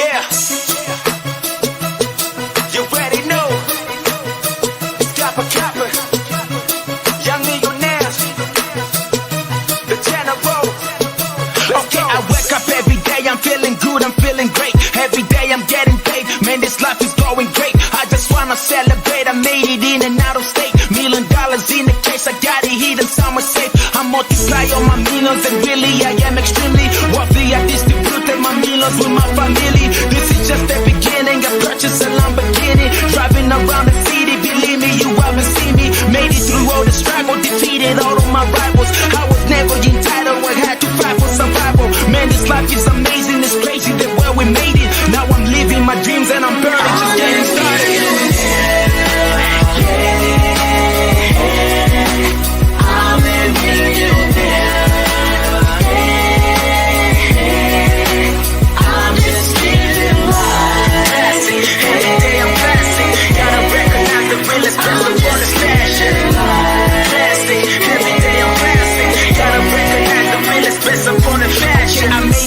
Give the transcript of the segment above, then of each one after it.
Yeah. You already know. Scapa Kappa. Young millionaires. The general. Okay, I wake up every day, I'm feeling good, I'm feeling great. Every day I'm getting paid, man, this life is going great. I just wanna celebrate, I made it in and out of state. $1 million in the case, I got it hidden somewhere safe. I multiply all my millions and really I am extremely wealthy. I distributed my millions with my family. This is just the beginning, I purchased a Lamborghini. Driving around the city, believe me, you haven't seen me. Made it through all the struggle, defeated all of my rivals. I was never entitled, I had to fight for survival. Man, this life is amazing, it's crazy the way we made it. Now I'm living my dreams and I'm burning, just getting started.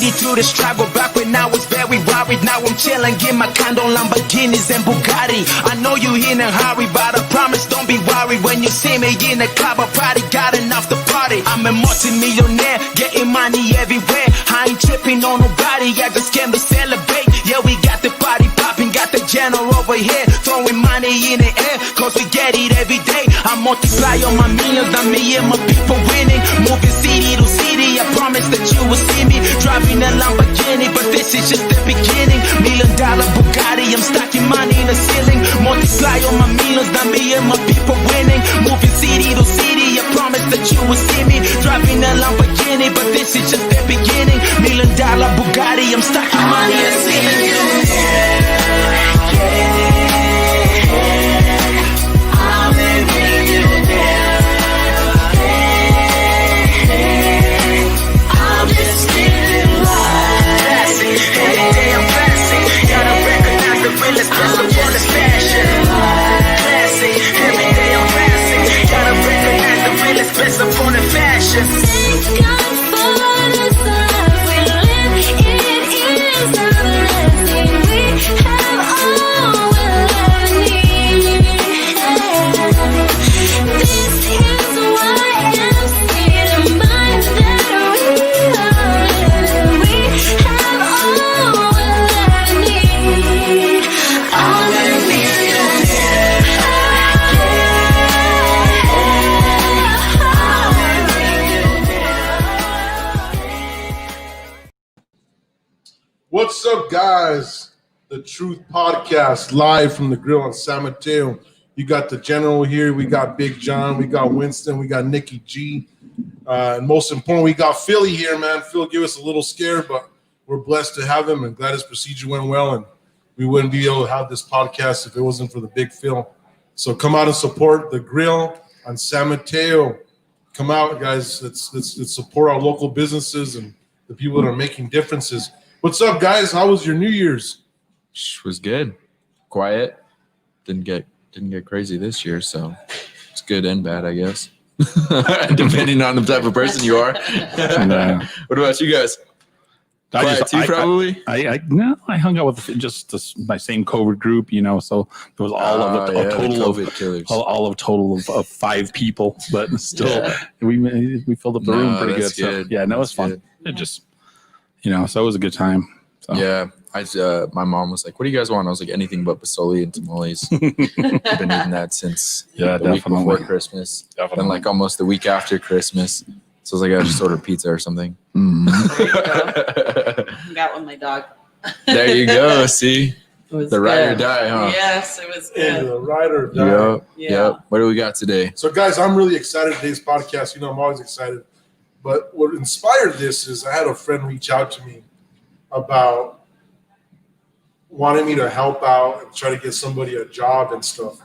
Through the struggle back when I was very worried. Now I'm chilling, get my condo, Lamborghinis and Bugatti. I know you in a hurry, but I promise don't be worried. When you see me in the club, I probably got enough to party. I'm a multi-millionaire, getting money everywhere. I ain't tripping on nobody, I just came to celebrate. Yeah, we got the party popping, got the general over here, throwing money in the air, cause we get it every day. I multiply all my millions, now me and my people winning. Moving city to city, I promise that you will see me driving a Lamborghini, but this is just the beginning. $1 million Bugatti, I'm stacking money in the ceiling. Multiply all my millions, now me and my people winning. Moving city to city, I promise that you will see me driving a Lamborghini, but this is just the beginning. $1 million Bugatti, I'm stacking money in the ceiling. What's up, guys? The Truth Podcast, live from the grill on San Mateo. You got the General here. We got Big John. We got Winston. We got Nikki G. And most important, we got Philly here, man. Phil gave us a little scare, but we're blessed to have him and glad his procedure went well. And we wouldn't be able to have this podcast if it wasn't for the big Phil. So come out and support the grill on San Mateo. Come out, guys. Let's support our local businesses and the people that are making differences. What's up, guys? How was your New Year's? Was good. Quiet. Didn't get crazy this year, so it's good and bad, I guess. Depending on the type of person you are. What about you guys? Quiet too, probably? I hung out with just my same COVID group, so there was all of total of 5 people, but still we filled up the room pretty good. So yeah, it was fun. Good. It just so it was a good time. So. Yeah, my mom was like, "What do you guys want?" I was like, "Anything but pasoli and tamales." I've been eating that since the week before Christmas, and like almost the week after Christmas. So I was like, I just ordered pizza or something. I got one, my dog. There you go. See, the ride or die, huh? Yes, it was good. Yeah, the ride or die. Yep. What do we got today? So, guys, I'm really excited today's podcast. I'm always excited. But what inspired this is I had a friend reach out to me about wanting me to help out and try to get somebody a job and stuff.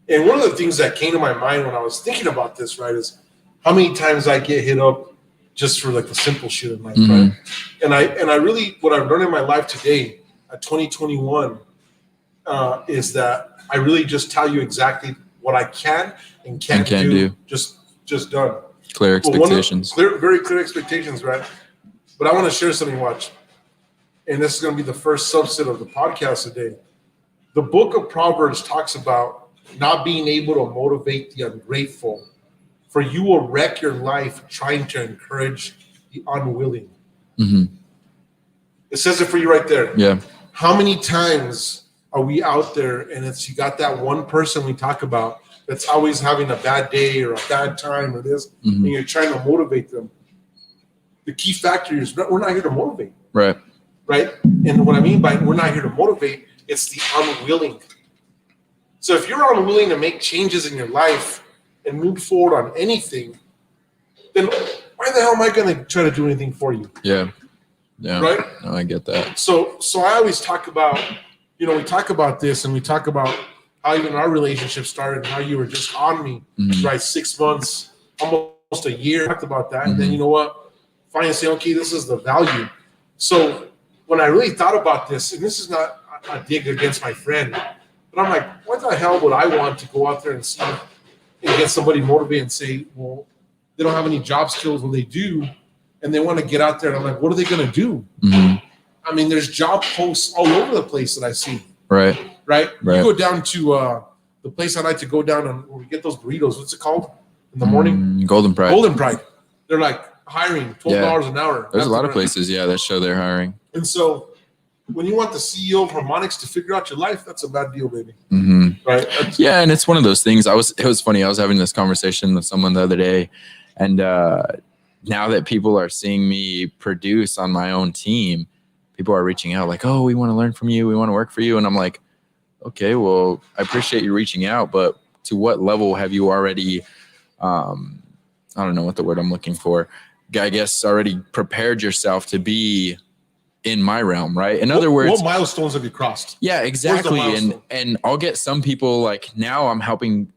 And one of the things that came to my mind when I was thinking about this, right, is how many times I get hit up just for like the simple shit in life, right? And I really, what I've learned in my life today at 2021 is that I really just tell you exactly what I can and can't do. Just done. Clear expectations. Very clear expectations, right? But I want to share something. Watch. and this is going to be the first subset of the podcast today. The book of Proverbs talks about not being able to motivate the ungrateful, for you will wreck your life trying to encourage the unwilling. Mm-hmm. It says it for you right there. Yeah. How many times are we out there and it's you got that one person we talk about that's always having a bad day or a bad time or this, and you're trying to motivate them. The key factor is we're not here to motivate. Right. Right? And what I mean by we're not here to motivate, it's the unwilling. So if you're unwilling to make changes in your life and move forward on anything, then why the hell am I going to try to do anything for you? Yeah. Yeah. Right? No, I get that. So I always talk about, we talk about this and we talk about how even our relationship started and how you were just on me, right? 6 months, almost a year. Talked about that. And then you know what? Finally say, okay, this is the value. So when I really thought about this, and this is not a dig against my friend, but I'm like, what the hell would I want to go out there and see and get somebody motivated and say, well, they don't have any job skills. Well, they do. And they want to get out there. And I'm like, what are they going to do? I mean, there's job posts all over the place that I see. Right. You go down to the place I like to go down and where we get those burritos. What's it called in the morning? Golden Pride. They're like hiring $12 an hour. There's a lot of places, that show they're hiring. And so when you want the CEO of Harmonics to figure out your life, that's a bad deal, baby. Right? Yeah, and it's one of those things. It was funny. I was having this conversation with someone the other day, and now that people are seeing me produce on my own team, people are reaching out like, oh, we want to learn from you. We want to work for you. And I'm like, okay, well, I appreciate you reaching out, but to what level have you already, I don't know what the word I'm looking for, I guess already prepared yourself to be in my realm, right? In other words, what milestones have you crossed? Yeah, exactly. And I'll get some people like now I'm helping.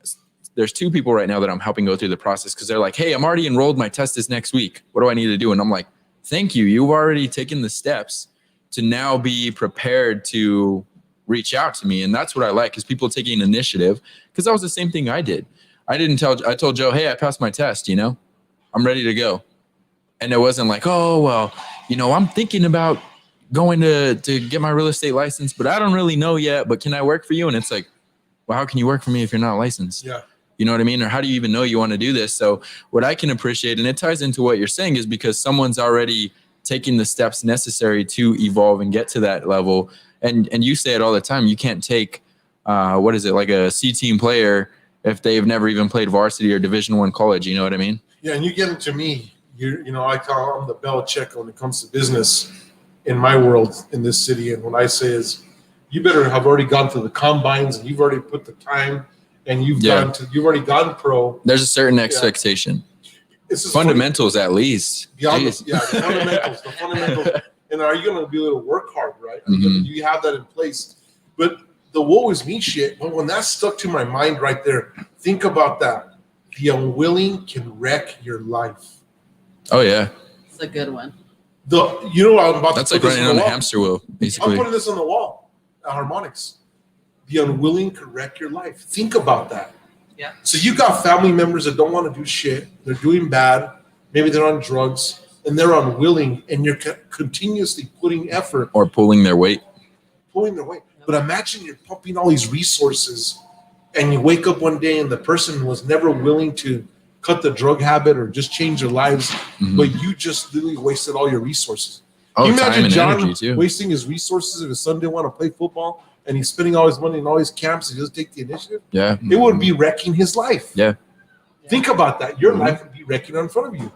There's 2 people right now that I'm helping go through the process because they're like, hey, I'm already enrolled. My test is next week. What do I need to do? And I'm like, thank you. You've already taken the steps to now be prepared to reach out to me. And that's what I like is people taking initiative because that was the same thing I did. I told Joe, hey, I passed my test, I'm ready to go. And it wasn't like, oh, well, I'm thinking about going to get my real estate license, but I don't really know yet, but can I work for you? And it's like, well, how can you work for me if you're not licensed? Yeah. You know what I mean? Or how do you even know you want to do this? So what I can appreciate, and it ties into what you're saying, is because someone's already taking the steps necessary to evolve and get to that level. And you say it all the time. You can't take, like a C team player if they've never even played varsity or Division I college. You know what I mean? Yeah, and you get into me. I call I'm the Belichick when it comes to business in my world in this city. And what I say is, you better have already gone through the combines and you've already put the time and you've already gone pro. There's a certain expectation. Fundamentals funny. At least. The fundamentals. And are you going to be able to work hard, right? Do you have that in place? But the woe is me shit, when that's stuck to my mind right there, think about that. The unwilling can wreck your life. Oh, yeah. It's a good one. I'm about That's to like running on a hamster wheel, basically. I'm putting this on the wall at Harmonics. The unwilling can wreck your life. Think about that. Yeah. So you got family members that don't want to do shit. They're doing bad. Maybe they're on drugs and they're unwilling, and you're continuously putting effort. Or pulling their weight. But imagine you're pumping all these resources and you wake up one day and the person was never willing to cut the drug habit or just change their lives, but you just literally wasted all your resources. Can you imagine John wasting his resources if his son didn't want to play football and he's spending all his money in all his camps and he doesn't take the initiative? Yeah. It would be wrecking his life. Yeah. Think about that. Your life would be wrecking in front of you.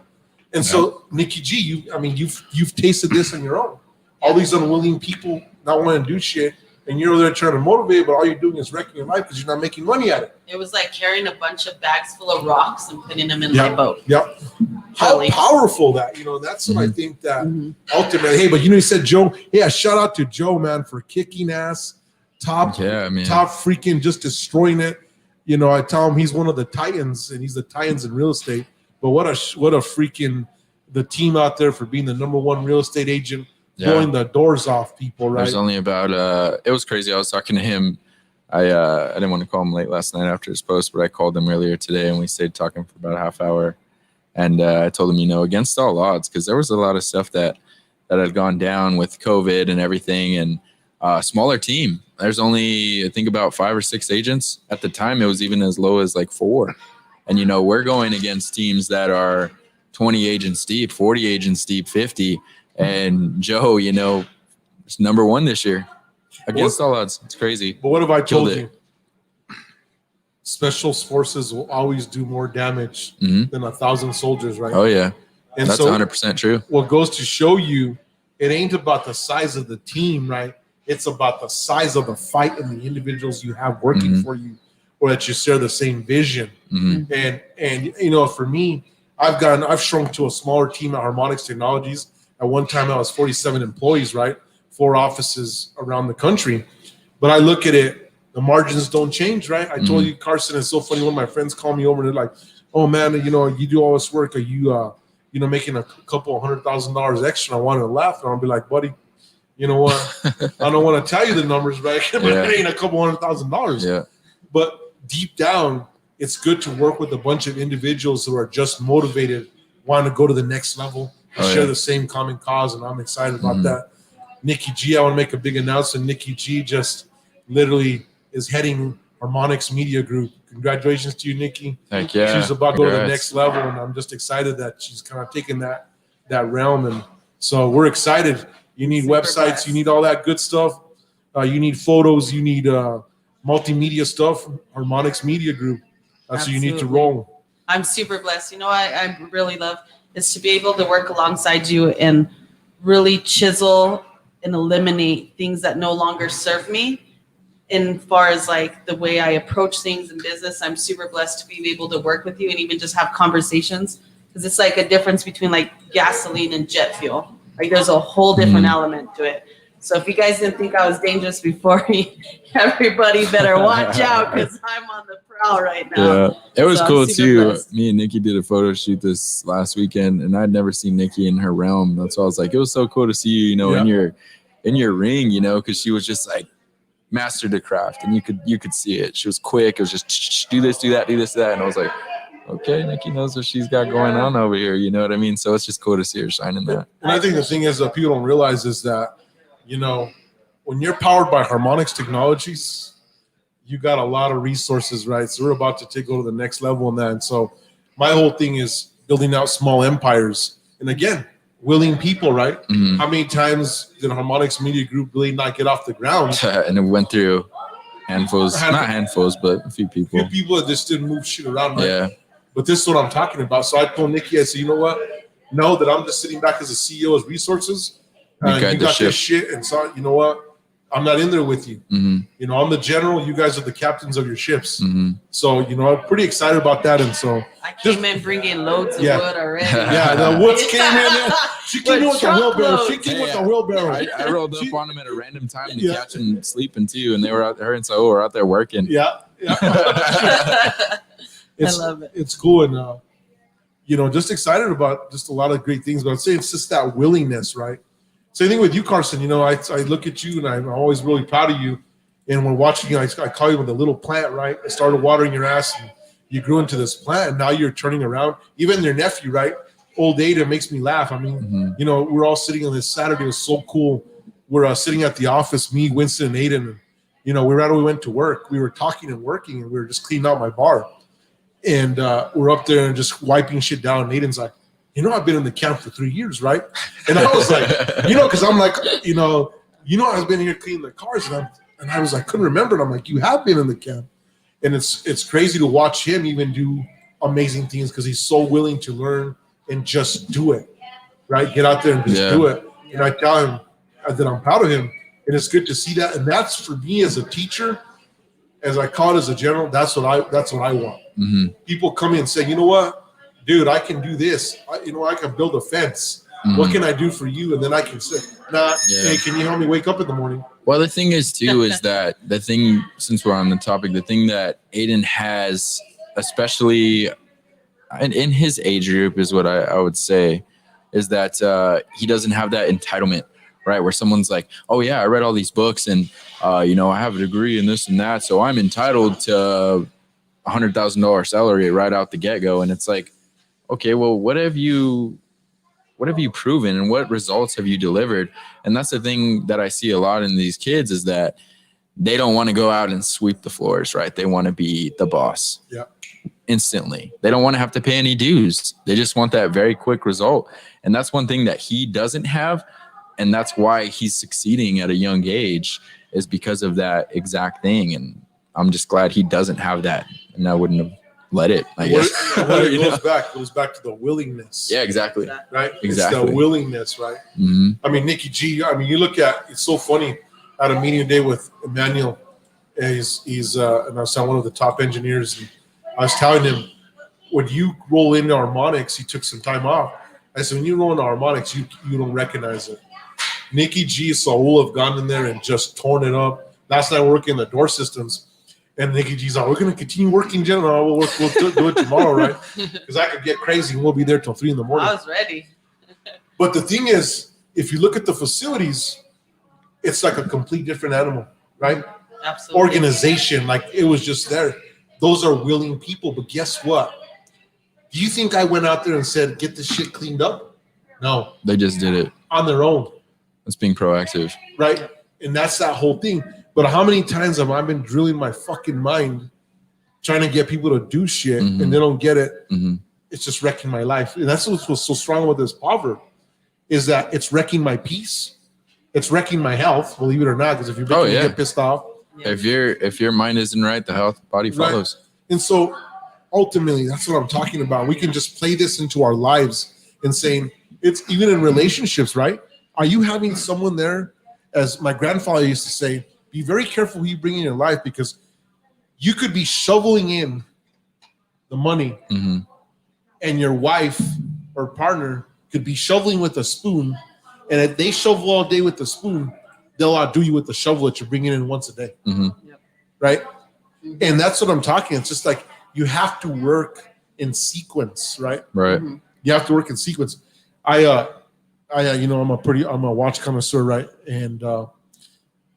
And so, Nikki G, you've tasted this on your own. All these unwilling people not wanting to do shit, and you're there trying to motivate, but all you're doing is wrecking your life because you're not making money at it. It was like carrying a bunch of bags full of rocks and putting them in my boat. Yep. How powerful that, that's what I think that ultimately, hey, but you said Joe, shout out to Joe, man, for kicking ass, top freaking just destroying it. I tell him he's one of the titans and he's the titans in real estate, but what a freaking, the team out there for being the number 1 real estate agent, blowing the doors off people, right? There's only about, it was crazy. I was talking to him. I didn't want to call him late last night after his post, but I called him earlier today and we stayed talking for about a half hour. And I told him, against all odds, because there was a lot of stuff that that had gone down with COVID and everything, and smaller team. There's only, I think, about 5 or 6 agents. At the time, it was even as low as like 4. And, you know, we're going against teams that are 20 agents deep, 40 agents deep, 50. And Joe, you know, is number 1 this year against all odds. It's crazy. But what have I told Killed you? Special forces will always do more damage Mhm. than 1,000 soldiers, right? Oh, yeah. And That's so 100% true. what goes to show you, it ain't about the size of the team, right? It's about the size of the fight and the individuals you have working Mhm. for you, or that you share the same vision. Mhm. And you know, for me, I've shrunk to a smaller team at Harmonics Technologies. At one time, I was 47 employees, right? 4 offices around the country. But I look at it, the margins don't change, right? I told you, Carson, it's so funny. One of my friends called me over and they're like, "Oh man, you know, you do all this work. Are you, you know, making a couple $100,000 extra?" I wanted to laugh, and I'll be like, "Buddy, you know what? I don't want to tell you the numbers, right? But Yeah. it ain't a couple $100,000. Yeah. But deep down, it's good to work with a bunch of individuals who are just motivated, want to go to the next level, and Oh, share yeah. the same common cause, and I'm excited about Mhm. that. Nikki G, I want to make a big announcement. Nikki G just literally is heading Harmonics Media Group. Congratulations to you, Nikki. Heck yeah. She's about to go to the Congrats. next level, and I'm just excited that she's kind of taking that realm. And so we're excited. You need Super websites, blessed. you need all that good stuff. You need photos, you need multimedia stuff. Harmonics Media Group. That's what you need to Absolutely. roll. I'm super blessed. You know what I really love is to be able to work alongside you and really chisel and eliminate things that no longer serve me. In far as like the way I approach things in business, I'm super blessed to be able to work with you and even just have conversations, because it's like a difference between like gasoline and jet fuel. Like there's a whole different element to it. So if you guys didn't think I was dangerous before, everybody better watch out, because I'm on the prowl right now. Yeah, it was So I'm cool super too. blessed. Me and Nikki did a photo shoot this last weekend, and I'd never seen Nikki in her realm. That's why I was like, it was so cool to see you, you know, in your ring, you know, because she was just like mastered the craft, and you could see it. She was quick. It was just do this, do that, do this, do that, and I was like, okay, Nikki knows what she's got going on over here. You know what I mean? So it's just cool to see her shining that. And I think the thing is that people don't realize is that, you know, when you're powered by Harmonics Technologies, you got a lot of resources, right? So we're about to go to the next level in that. And so my whole thing is building out small empires. And again, willing people, right? Mhm. How many times did Harmonics Media Group really not get off the ground? And it went through handfuls, not handfuls, but a few people. Few people that just didn't move shit around, right? Yeah. But this is what I'm talking about. So I told Nikki, I said, you know what? Know that I'm just sitting back as a CEO as resources. You You guide the got this ship. shit. And so, you know what? I'm not in there with you. hmm You know, I'm the general. You guys are the captains of your ships. hmm So, you know, I'm pretty excited about that. And so, I came in bringing loads of Yeah. wood already. yeah, the woods came in. She came in with the wheelbarrow. She came Hey, with the wheelbarrow. I rolled up She- on them at a random time to Yeah. catch them sleeping too, and they were out. Her and Saul were out there working. Yeah, yeah. It's, love it. It's cool. And, you know, just excited about just a lot of great things. But I'd say it's just that willingness, right? Same thing with you, Carson. You know, I look at you and I'm always really proud of you. And when watching you, I call you with a little plant, right? I started watering your ass and you grew into this plant. And now you're turning around. Even your nephew, right? Old Ada makes me laugh. I mean, Mhm. you know, we're all sitting on this Saturday. It was so cool. We're sitting at the office, me, Winston, and Aiden. And, you know, we went to work. We were talking and working, and we were just cleaning out my bar. And we're up there and just wiping shit down. And Aiden's like, you know, I've been in the camp for 3 years, right? And I was like, you know, because I'm like, you know, I've been here cleaning the cars, and I was like, couldn't remember. And I'm like, you have been in the camp, and it's crazy to watch him even do amazing things because he's so willing to learn and just do it, right? Get out there and just Yeah. do it. And I tell him that I'm proud of him, and it's good to see that. And that's for me as a teacher, as I call it as a general. That's what I want. hmm People come in and say, you know what, dude, I can do this. I can build a fence. What Mhm. can I do for you? And then I can say, hey, can you help me wake up in the morning? Well, the thing is too is that the thing, since we're on the topic, the thing that Aiden has, especially in his age group, is what I would say, is that he doesn't have that entitlement, right? Where someone's like, oh yeah, I read all these books and you know, I have a degree in this and that, so I'm entitled to $100,000 salary right out the get go. And it's like, okay, well, what have you what have you proven and what results have you delivered? And that's the thing that I see a lot in these kids is that they don't want to go out and sweep the floors, right? They want to be the boss. Yeah. Instantly. They don't want to have to pay any dues. They just want that very quick result. And that's one thing that he doesn't have. And that's why he's succeeding at a young age, is because of that exact thing. And I'm just glad he doesn't have that. And I wouldn't have let it, I guess. It goes back to the willingness. Yeah, exactly. Right? Exactly. It's the willingness, right? Mm-hmm. I mean, Nikki G, I mean, you look at, it's so funny. I had a meeting today with Emmanuel. He's and I was one of the top engineers. And I was telling him, when you roll into harmonics, he took some time off. I said, when you roll into harmonics, you don't recognize it. Nikki G, Saul have gone in there and just torn it up. Last night, working the door systems. And Nikki G's like, we're going to continue working, General. We'll do it tomorrow, right? Because I could get crazy and we'll be there till 3 a.m. I was ready. But the thing is, if you look at the facilities, it's like a complete different animal, right? Absolutely. Organization, like it was just there. Those are willing people. But guess what? Do you think I went out there and said, get this shit cleaned up? No. They just did it. On their own. That's being proactive. Right? And that's that whole thing. But how many times have I been drilling my fucking mind trying to get people to do shit and they don't get it? Mm-hmm. It's just wrecking my life. And that's what's so strong about this proverb, is that it's wrecking my peace. It's wrecking my health, believe it or not, because if you get pissed off. Yeah. If your mind isn't right, the health body follows. Right. And so ultimately, that's what I'm talking about. We can just play this into our lives and saying, it's even in relationships, right? Are you having someone there, as my grandfather used to say, be very careful who you bring in your life, because you could be shoveling in the money and your wife or partner could be shoveling with a spoon. And if they shovel all day with the spoon, they'll outdo you with the shovel that you're bringing in once a day. Right? And that's what I'm talking. It's just like you have to work in sequence, right? Right. You have to work in sequence. I'm a watch connoisseur, right? And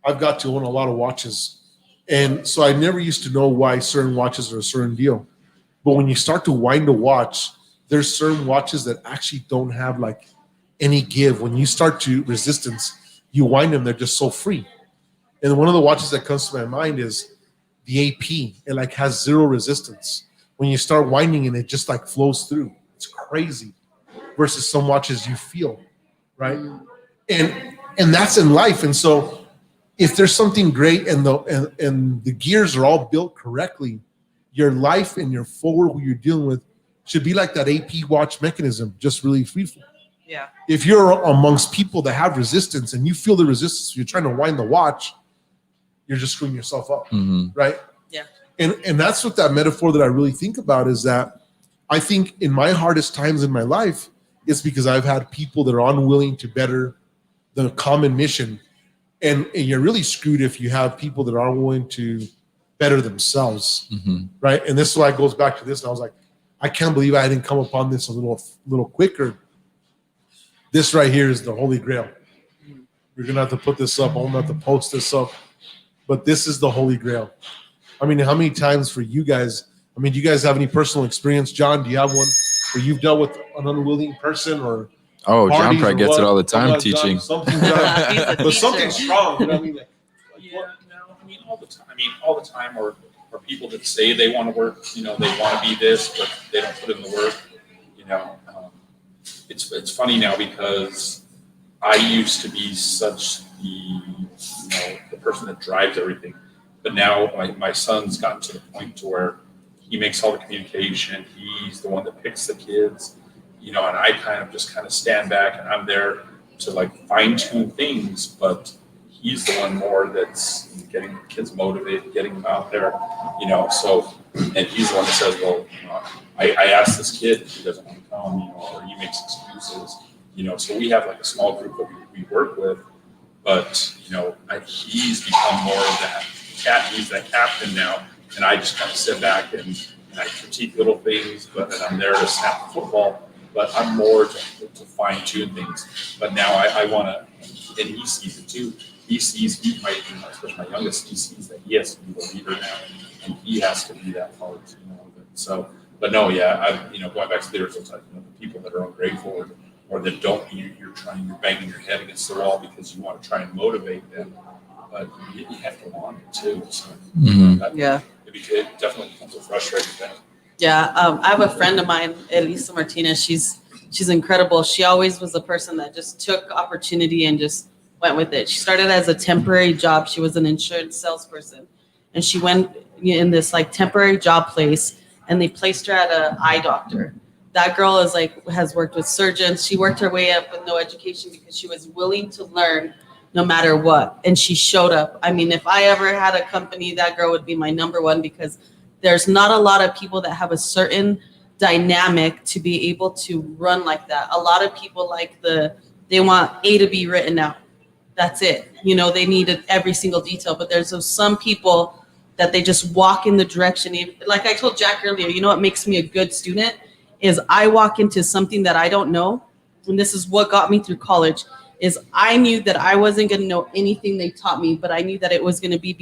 I've got to own a lot of watches. And so I never used to know why certain watches are a certain deal. But when you start to wind a watch, there's certain watches that actually don't have like any give. When you start to resistance, you wind them, they're just so free. And one of the watches that comes to my mind is the AP. It like has zero resistance. When you start winding it, it just like flows through. It's crazy. Versus some watches you feel, right? And that's in life. And so if there's something great and the gears are all built correctly, your life and your forward, who you're dealing with, should be like that AP watch mechanism, just really free flow. Yeah. If you're amongst people that have resistance and you feel the resistance, you're trying to wind the watch, you're just screwing yourself up, right? Yeah. And that's what that metaphor that I really think about is that I think in my hardest times in my life, it's because I've had people that are unwilling to better the common mission. And you're really screwed if you have people that aren't willing to better themselves, right? And this is why it goes back to this. And I was like, I can't believe I didn't come upon this a little quicker. This right here is the Holy Grail. We're going to have to put this up. I'm going to have to post this up. But this is the Holy Grail. I mean, how many times for you guys, I mean, do you guys have any personal experience? John, do you have one where you've dealt with an unwilling person or Oh, John probably gets it all the time teaching. Something, but something strong. You know what I mean? All the time. All the time, or people that say they want to work. They want to be this, but they don't put in the work. It's funny now because I used to be such the person that drives everything, but now my son's gotten to the point to where he makes all the communication. He's the one that picks the kids. And I kind of stand back and I'm there to like fine tune things, but he's the one more that's getting the kids motivated, getting them out there, so, and he's the one that says, well, I asked this kid if he doesn't want to come, or he makes excuses, so we have like a small group that we work with, but, he's become more of that he's that captain now, and I just kind of sit back and I critique little things, but then I'm there to snap the football. But I'm more to fine tune things. But now I want to, and he sees it too. Especially my youngest, he sees that he has to be the leader now, and he has to be that part. So, but no, yeah, going back to the original type, the people that are ungrateful, or or that don't, you're banging your head against the wall because you want to try and motivate them, but you have to want it too. So Yeah. it definitely becomes a frustrating thing. Yeah, I have a friend of mine, Elisa Martinez. She's incredible. She always was a person that just took opportunity and just went with it. She started as a temporary job. She was an insurance salesperson, and she went in this like temporary job place, and they placed her at an eye doctor. That girl has worked with surgeons. She worked her way up with no education because she was willing to learn no matter what, and she showed up. I mean, if I ever had a company, that girl would be my number one, because there's not a lot of people that have a certain dynamic to be able to run like that. A lot of people they want A to be written out. That's it. They need every single detail, but there's some people that they just walk in the direction. Like I told Jack earlier, what makes me a good student is I walk into something that I don't know. And this is what got me through college, is I knew that I wasn't going to know anything they taught me, but I knew that it was going to be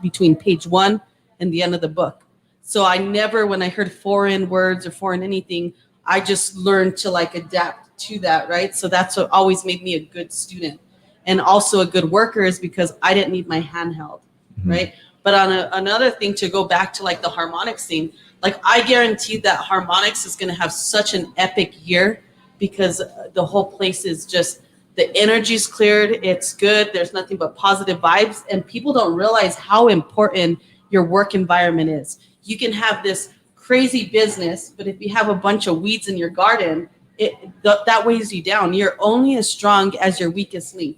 between page 1 and the end of the book. So I never, when I heard foreign words or foreign anything, I just learned to adapt to that, right? So that's what always made me a good student. And also a good worker, is because I didn't need my hand held, right? But on another thing, to go back to the harmonics thing, I guarantee that harmonics is going to have such an epic year, because the whole place is just, the energy's cleared, it's good, there's nothing but positive vibes, and people don't realize how important your work environment is. You can have this crazy business, but if you have a bunch of weeds in your garden, that weighs you down. You're only as strong as your weakest link,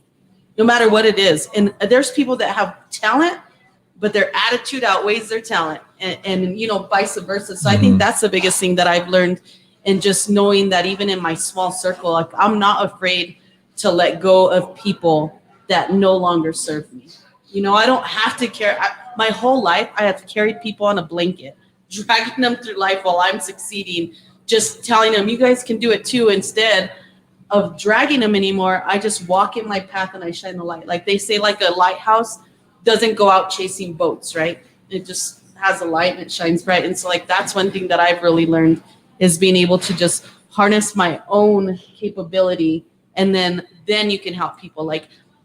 no matter what it is. And there's people that have talent, but their attitude outweighs their talent, and vice versa. So I think that's the biggest thing that I've learned, and just knowing that even in my small circle, I'm not afraid to let go of people that no longer serve me. I don't have to carry. My whole life, I have carried people on a blanket, dragging them through life while I'm succeeding, just telling them, you guys can do it too. Instead of dragging them anymore, I just walk in my path and I shine the light. Like they say, a lighthouse doesn't go out chasing boats, right? It just has a light and it shines bright. And so that's one thing that I've really learned, is being able to just harness my own capability, and then you can help people.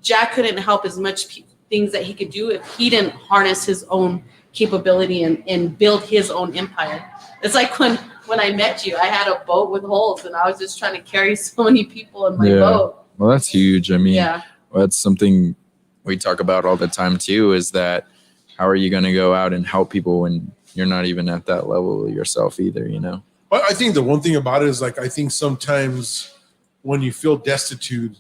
Jack couldn't help as much things that he could do if he didn't harness his own capability and build his own empire. It's like when I met you, I had a boat with holes, and I was just trying to carry so many people in my boat. Well, that's huge. I mean, that's something we talk about all the time too, is that how are you going to go out and help people when you're not even at that level yourself either, But I think the one thing about it is, I think sometimes when you feel destitute,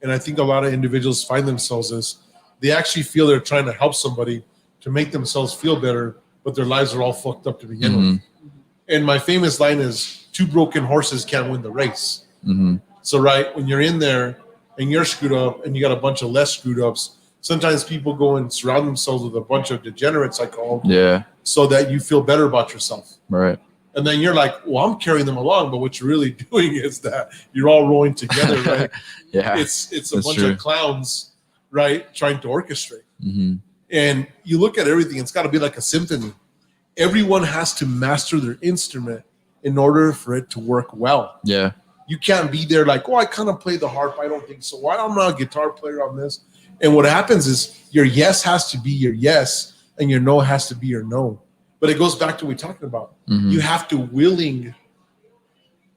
and I think a lot of individuals find themselves as, they actually feel they're trying to help somebody to make themselves feel better, but their lives are all fucked up to begin with. And my famous line is, 2 broken horses can't win the race. So, right, when you're in there and you're screwed up and you got a bunch of less screwed ups, sometimes people go and surround themselves with a bunch of degenerates, I call them, so that you feel better about yourself. Right. And then you're like, well, I'm carrying them along, but what you're really doing is that you're all rowing together, right? It's a bunch of clowns, right, trying to orchestrate. And you look at everything, it's got to be like a symphony. Everyone has to master their instrument in order for it to work well. Yeah. You can't be there like, oh, I kind of play the harp. I don't think so. Why I'm not a guitar player on this? And what happens is your yes has to be your yes, and your no has to be your no. But it goes back to what we're talking about. You have to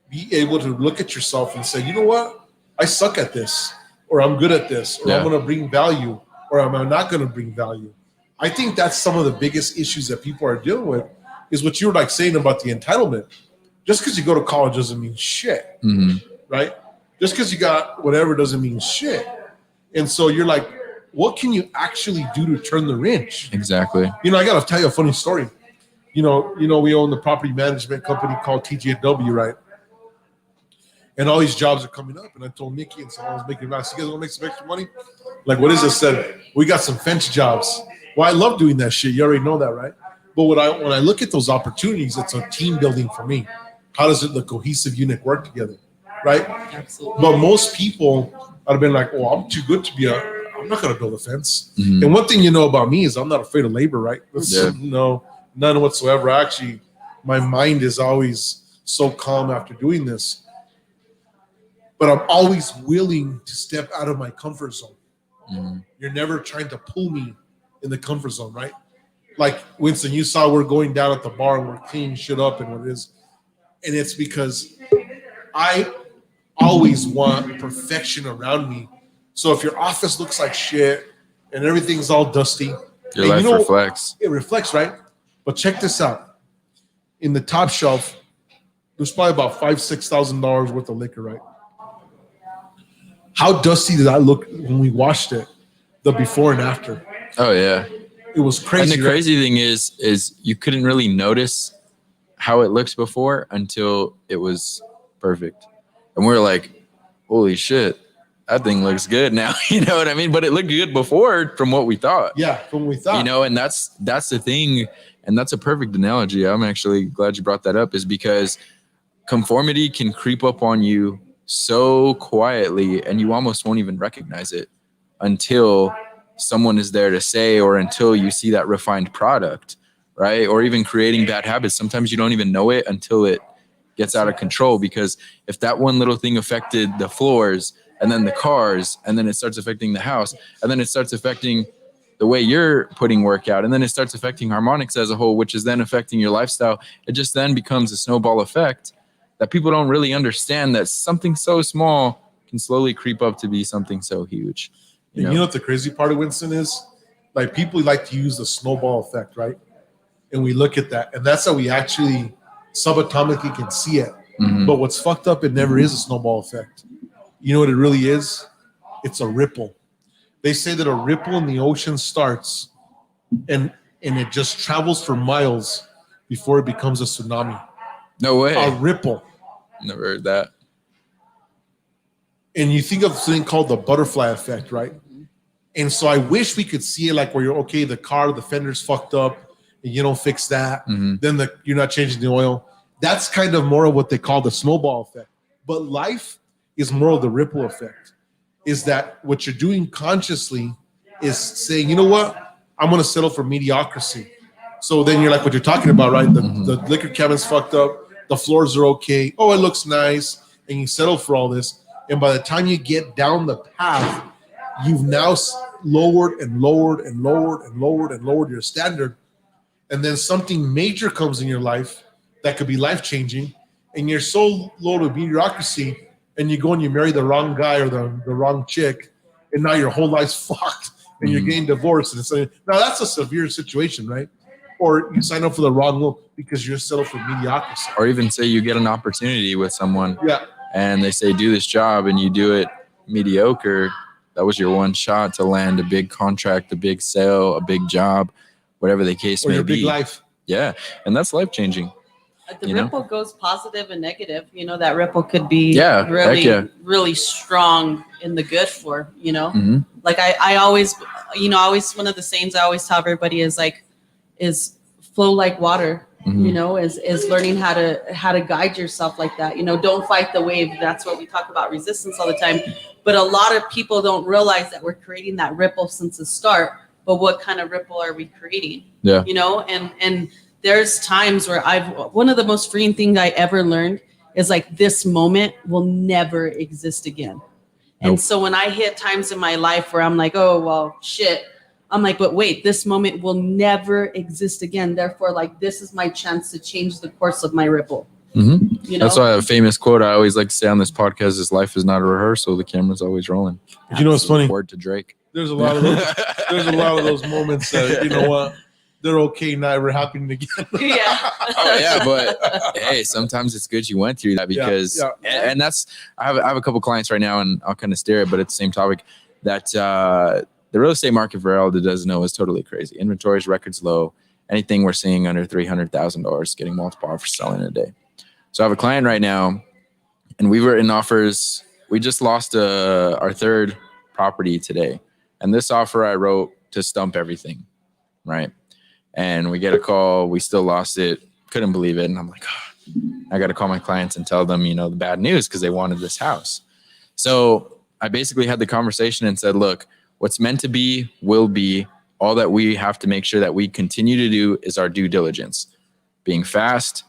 be able to look at yourself and say, you know what? I suck at this, or I'm good at this, or I'm going to bring value, or I'm not going to bring value. I think that's some of the biggest issues that people are dealing with, is what you were saying about the entitlement. Just because you go to college doesn't mean shit, right? Just because you got whatever doesn't mean shit. And so you're like, what can you actually do to turn the wrench? Exactly. I got to tell you a funny story. We own the property management company called TJW, right? And all these jobs are coming up. And I told Nikki and someone was making advice. You guys want to make some extra money? What is this? Said, we got some fence jobs. Well, I love doing that shit. You already know that, right? But when I look at those opportunities, it's a team building for me. How does the cohesive unit work together, right? Absolutely. But most people have been like, oh, I'm too good to be I'm not going to build a fence. And one thing you know about me is I'm not afraid of labor, right? No, none whatsoever. Actually, my mind is always so calm after doing this. but I'm always willing to step out of my comfort zone. Mhm. You're never trying to pull me in the comfort zone, right? Like Winston, you saw we're going down at the bar and we're cleaning shit up and what it is. And it's because I always want perfection around me. So if your office looks like shit and everything's all dusty, Your and life you know, reflects. it reflects, right? But check this out. In the top shelf, there's probably about $5,000-$6,000 worth of liquor, right? How dusty did that look when we washed it? The before and after. Oh yeah. It was crazy. And the crazy thing is you couldn't really notice how it looks before until it was perfect. And we're like, holy shit, that thing looks good now. You know what I mean? But it looked good before from what we thought. Yeah, from what we thought. You know, and that's the thing. And that's a perfect analogy. I'm actually glad you brought that up, is because conformity can creep up on you so quietly and you almost won't even recognize it until someone is there to say, or until you see that refined product, right? Or even creating bad habits. Sometimes you don't even know it until it gets out of control, because if that one little thing affected the floors and then the cars, and then it starts affecting the house, and then it starts affecting the way you're putting work out, and then it starts affecting harmonics as a whole, which is then affecting your lifestyle. It just then becomes a snowball effect that people don't really understand, that something so small can slowly creep up to be something so huge. And you know what the crazy part of Winston is? Like, people like to use the snowball effect, right? And we look at that, and that's how we actually subatomically can see it. Mhm. But what's fucked up, it never is a snowball effect. You know what it really is? It's a ripple. They say that a ripple in the ocean starts and it just travels for miles before it becomes a tsunami. No way. A ripple. Never heard that. And you think of something called the butterfly effect, right? And so I wish we could see it like where you're, okay, the car, the fender's fucked up, and you don't fix that. Mhm. Then you're not changing the oil. That's kind of more of what they call the snowball effect. But life is more of the ripple effect. Is that what you're doing consciously is saying, you know what? I'm going to settle for mediocrity. So then you're like what you're talking about, right? The liquor cabin's fucked up. The floors are okay. Oh, it looks nice. And you settle for all this. And by the time you get down the path, you've now lowered and lowered and lowered and lowered and lowered your standard. And then something major comes in your life that could be life-changing. And you're so low to mediocrity, and you go and you marry the wrong guy or the wrong chick, and now your whole life's fucked, and you're getting divorced. And so, now that's a severe situation, right? Or you sign up for the wrong one because you're settled for mediocrity. Or even say you get an opportunity with someone, Yeah. and they say, do this job, and you do it mediocre. That was your one shot to land a big contract, a big sale, a big job, whatever the case Or may your be. big life. Yeah. And that's life-changing. The You know? ripple goes positive and negative. You know, that ripple could be Yeah, really, heck yeah. really strong in the good for, you know? Mhm. Like I always, you know, one of the sayings I always tell everybody is flow like water, Mhm. you know, is learning how to guide yourself like that. You know, don't fight the wave. That's what we talk about, resistance, all the time. But a lot of people don't realize that we're creating that ripple since the start. But what kind of ripple are we creating? Yeah. You know, and there's times where one of the most freeing things I ever learned is like, this moment will never exist again. And Nope. so when I hit times in my life where I'm like, oh, well, shit, I'm like, but wait, this moment will never exist again. Therefore, like, this is my chance to change the course of my ripple. Mhm. You know, That's why a famous quote I always like to say on this podcast is, life is not a rehearsal. The camera's always rolling. But you know what's funny? Word to Drake. There's a lot of those. There's a lot of those moments that, you know what, they're okay, not ever happening again. yeah. Oh yeah, but hey, sometimes it's good you went through that, because Yeah. And that's I have a couple clients right now, and I'll kind of steer it, but it's the same topic, that the real estate market, for all that doesn't know, is totally crazy. Inventory's records low. Anything we're seeing under $300,000 getting multiple offers selling in a day. So I have a client right now, and we were in offers. We just lost our third property today, and this offer I wrote to stump everything, right? And we get a call. We still lost it. Couldn't believe it. And I'm like, I got to call my clients and tell them, you know, the bad news, because they wanted this house. So I basically had the conversation and said, look, what's meant to be will be. All that we have to make sure that we continue to do is our due diligence, being fast,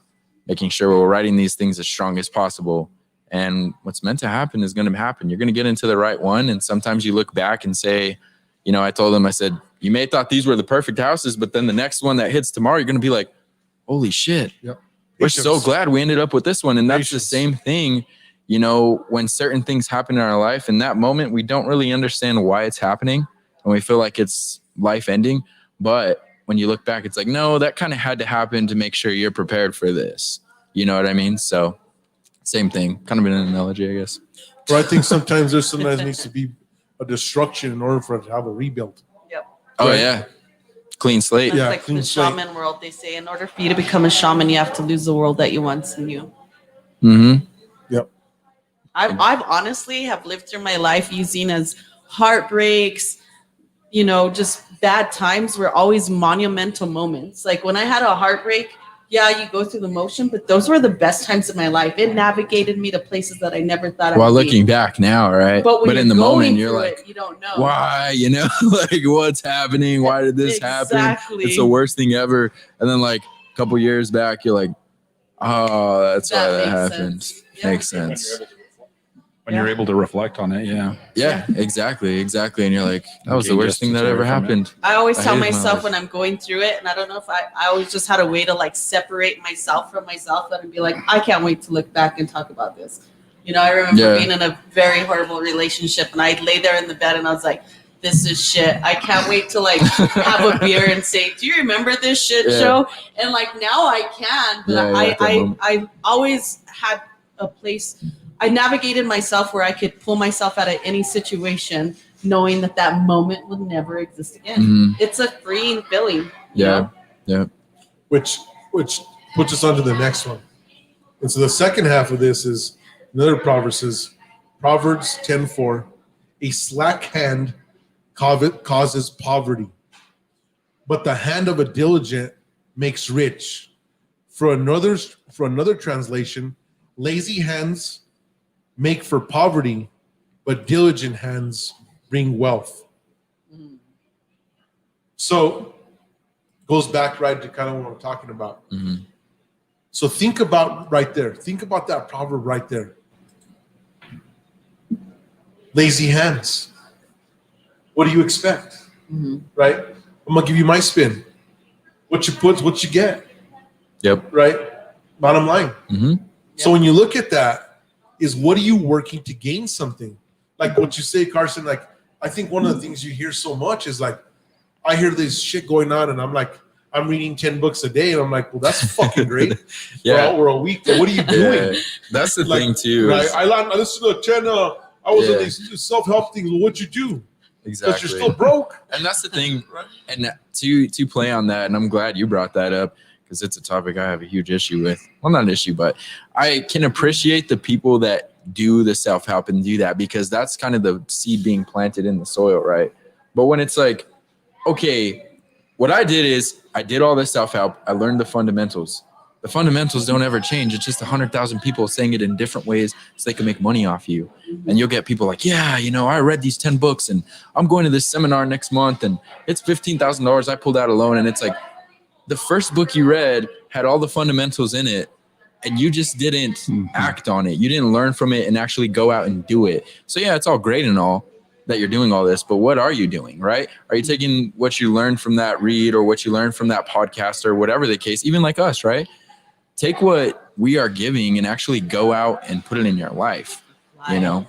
making sure we're writing these things as strong as possible, And what's meant to happen is going to happen. You're going to get into the right one. And sometimes you look back and say, you know, I told them, I said, you may have thought these were the perfect houses, but then the next one that hits tomorrow, you're going to be like, holy shit. Yep. We're so glad we ended up with this one. And that's the Patience. same thing, you know, when certain things happen in our life, in that moment, we don't really understand why it's happening. And we feel like it's life ending. But when you look back, it's like, no, that kind of had to happen to make sure you're prepared for this. You know what I mean? So same thing, kind of an analogy, I guess. But I think sometimes needs to be a destruction in order for it to have a rebuild. Yep. Oh, Right. yeah. Clean slate. That's Yeah, like clean the slate. shaman world. They say in order for you to become a shaman, you have to lose the world that you once knew. Mm-hmm. Yep. I've honestly have lived through my life using as heartbreaks, you know, just bad times were always monumental moments. Like when I had a heartbreak, yeah, you go through the motion, but those were the best times of my life. It navigated me to places that I never thought I While would looking be. back now, right? But when in the you're going moment, you're through like, it, you don't know. why? You know, like what's happening? Why did this happen? Exactly. It's the worst thing ever. And then like a couple years back, you're like, oh, that's why that makes happened. sense. Yeah. Makes sense. When you're able to reflect on it, yeah. Yeah, exactly. And you're like, that was the Gain worst thing that distance ever away from it. happened. I always I tell hated my myself life. when I'm going through it, and I don't know if I always just had a way to like separate myself from myself and be like, I can't wait to look back and talk about this. You know, I remember Yeah. being in a very horrible relationship, and I'd lay there in the bed and I was like, this is shit. I can't wait to like have a beer and say, do you remember this shit Yeah. show? And like now I can, but Yeah, yeah, at that moment. I always had a place. I navigated myself where I could pull myself out of any situation, knowing that that moment would never exist again. Mhm. It's a freeing feeling. Yeah. Which puts us on to the next one. And so the second half of this is another proverb says, Proverbs 10:4, a slack hand causes poverty, but the hand of a diligent makes rich. For another translation, lazy hands make for poverty, but diligent hands bring wealth. So goes back right to kind of what I'm talking about. Mhm. So think about right there. Think about that proverb right there. Lazy hands. What do you expect? Mhm. Right? I'm gonna give you my spin. What you put, what you get. Yep. Right? Bottom line. Mm-hmm. So when you look at that, is what are you working to gain something? Like what you say, Carson, like I think one of the things you hear so much is like, I hear this shit going on and I'm like, I'm reading 10 books a day and I'm like, well, that's fucking great. Yeah. We're a week. What are you doing? Yeah. That's the Like, thing too. Right? is- I listened to 10, I was Yeah. in these self-help things. Well, what'd you do? Because Exactly. you're still broke. And that's the thing. Right? And to play on that, and I'm glad you brought that up because it's a topic I have a huge issue with. Well, not an issue, but I can appreciate the people that do the self-help and do that because that's kind of the seed being planted in the soil, right? But when it's like, okay, what I did is I did all this self-help. I learned the fundamentals. The fundamentals don't ever change. It's just 100,000 people saying it in different ways so they can make money off you. And you'll get people like, yeah, you know, I read these 10 books and I'm going to this seminar next month and it's $15,000 I pulled out alone. And it's like the first book you read had all the fundamentals in it and you just didn't act on it. You didn't learn from it and actually go out and do it. So yeah, it's all great and all that you're doing all this, but what are you doing, right? Are you taking what you learned from that read or what you learned from that podcast or whatever the case, even like us, right? Take what we are giving and actually go out and put it in your life. You know,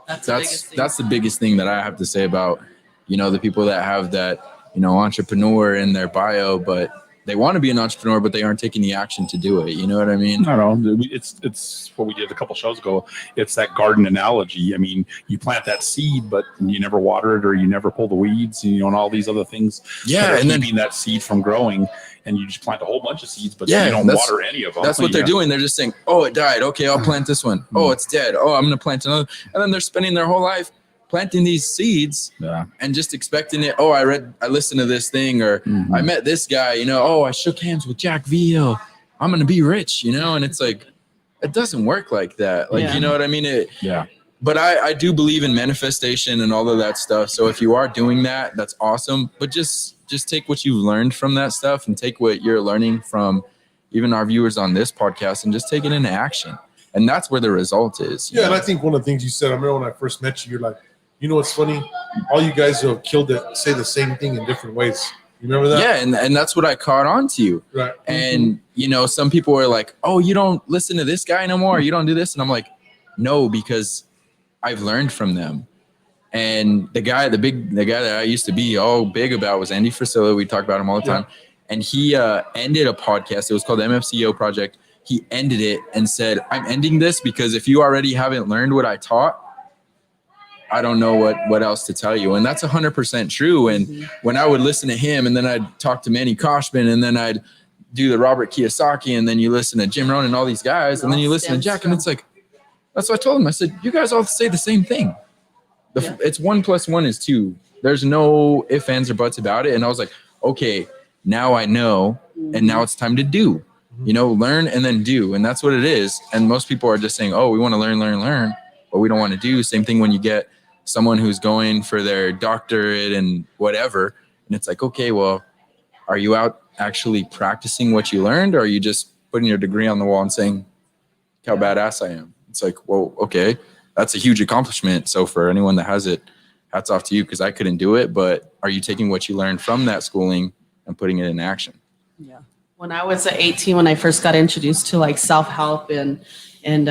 That's the biggest thing. that's the biggest thing that I have to say about, you know, the people that have that, you know, entrepreneur in their bio, but they want to be an entrepreneur, but they aren't taking the action to do it. You know what I mean? I don't know. It's what we did a couple shows ago. It's that garden analogy. I mean, you plant that seed, but you never water it or you never pull the weeds, you know, and all these other things. Yeah, that are and then keeping that seed from growing. And you just plant a whole bunch of seeds, but Yeah, you don't that's- water any of them. that's what they're doing. They're just saying, oh, it died. Okay, I'll plant this one. Oh, it's dead. Oh, I'm going to plant another. And then they're spending their whole life planting these seeds Yeah. and just expecting it. Oh, I listened to this thing or I met this guy, you know, oh, I shook hands with Jack Veal. I'm going to be rich, you know? And it's like, it doesn't work like that. Like, Yeah. you know what I mean? Yeah. But I do believe in manifestation and all of that stuff. So if you are doing that, that's awesome. But just take what you've learned from that stuff and take what you're learning from even our viewers on this podcast and just take it into action. And that's where the result is. Yeah, and I think one of the things you said, I remember when I first met you, you're like, you know what's funny? All you guys who have killed it say the same thing in different ways. You remember that? Yeah, and that's what I caught on to. Right. And, you know, some people were like, oh, you don't listen to this guy no more. You don't do this. And I'm like, no, because I've learned from them. And the guy that I used to be all big about was Andy Frisilla. We talk about him all the time. And he ended a podcast. It was called the MFCEO Project. He ended it and said, I'm ending this because if you already haven't learned what I taught, I don't know what else to tell you. And that's 100% true. And when I would listen to him and then I'd talk to Manny Koshman and then I'd do the Robert Kiyosaki and then you listen to Jim Rohn and all these guys and then you listen to Jack and it's like, that's what I told him. I said, you guys all say the same thing. It's 1 + 1 is 2. There's no ifs, ands, or buts about it. And I was like, okay, now I know. And now it's time to do, you know, learn and then do. And that's what it is. And most people are just saying, oh, we want to learn, but we don't want to do. Same thing when you get someone who's going for their doctorate and whatever. And it's like, okay, well, are you out actually practicing what you learned? Or are you just putting your degree on the wall and saying how badass I am? It's like, well, okay, that's a huge accomplishment. So for anyone that has it, hats off to you because I couldn't do it. But are you taking what you learned from that schooling and putting it in action? Yeah. When I was 18, when I first got introduced to like self-help and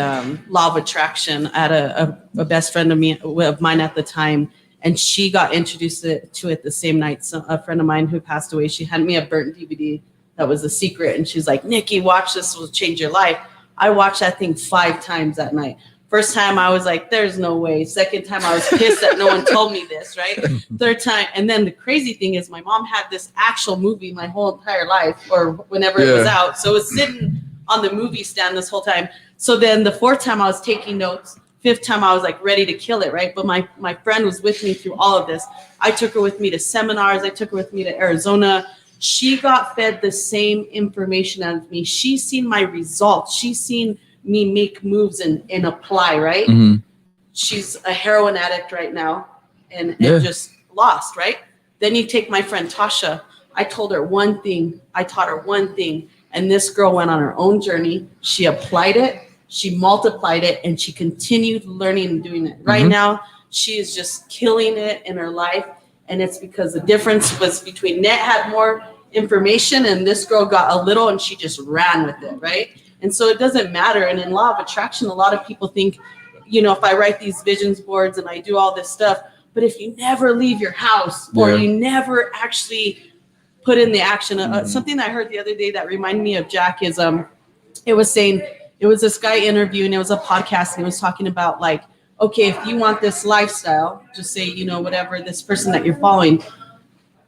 law of attraction, I had a best friend of mine at the time, and she got introduced to it the same night. So a friend of mine who passed away, she handed me a burnt DVD that was a secret, and she's like, Nikki, watch this, will change your life. I watched that thing 5 times that night. First time I was like, there's no way. Second time I was pissed that no one told me this, right? Third time. And then the crazy thing is my mom had this actual movie my whole entire life or whenever it was out. So it was sitting on the movie stand this whole time. So then the 4th time I was taking notes. 5th time I was like ready to kill it, right? But my friend was with me through all of this. I took her with me to seminars. I took her with me to Arizona. She got fed the same information as me. She's seen my results. She's seen me make moves and apply, right? Mm-hmm. She's a heroin addict right now and just lost, right? Then you take my friend Tasha. I told her one thing. I taught her one thing. And this girl went on her own journey. She applied it. She multiplied it. And she continued learning and doing it. Right now, she is just killing it in her life. And it's because the difference was between Net had more information and this girl got a little and she just ran with it, right? And so it doesn't matter. And in law of attraction, a lot of people think, you know, if I write these visions boards and I do all this stuff, but if you never leave your house or you never actually put in the action, something that I heard the other day that reminded me of Jack is, it was saying, it was this guy interviewing, it was a podcast and he was talking about like, okay, if you want this lifestyle, just say, you know, whatever, this person that you're following,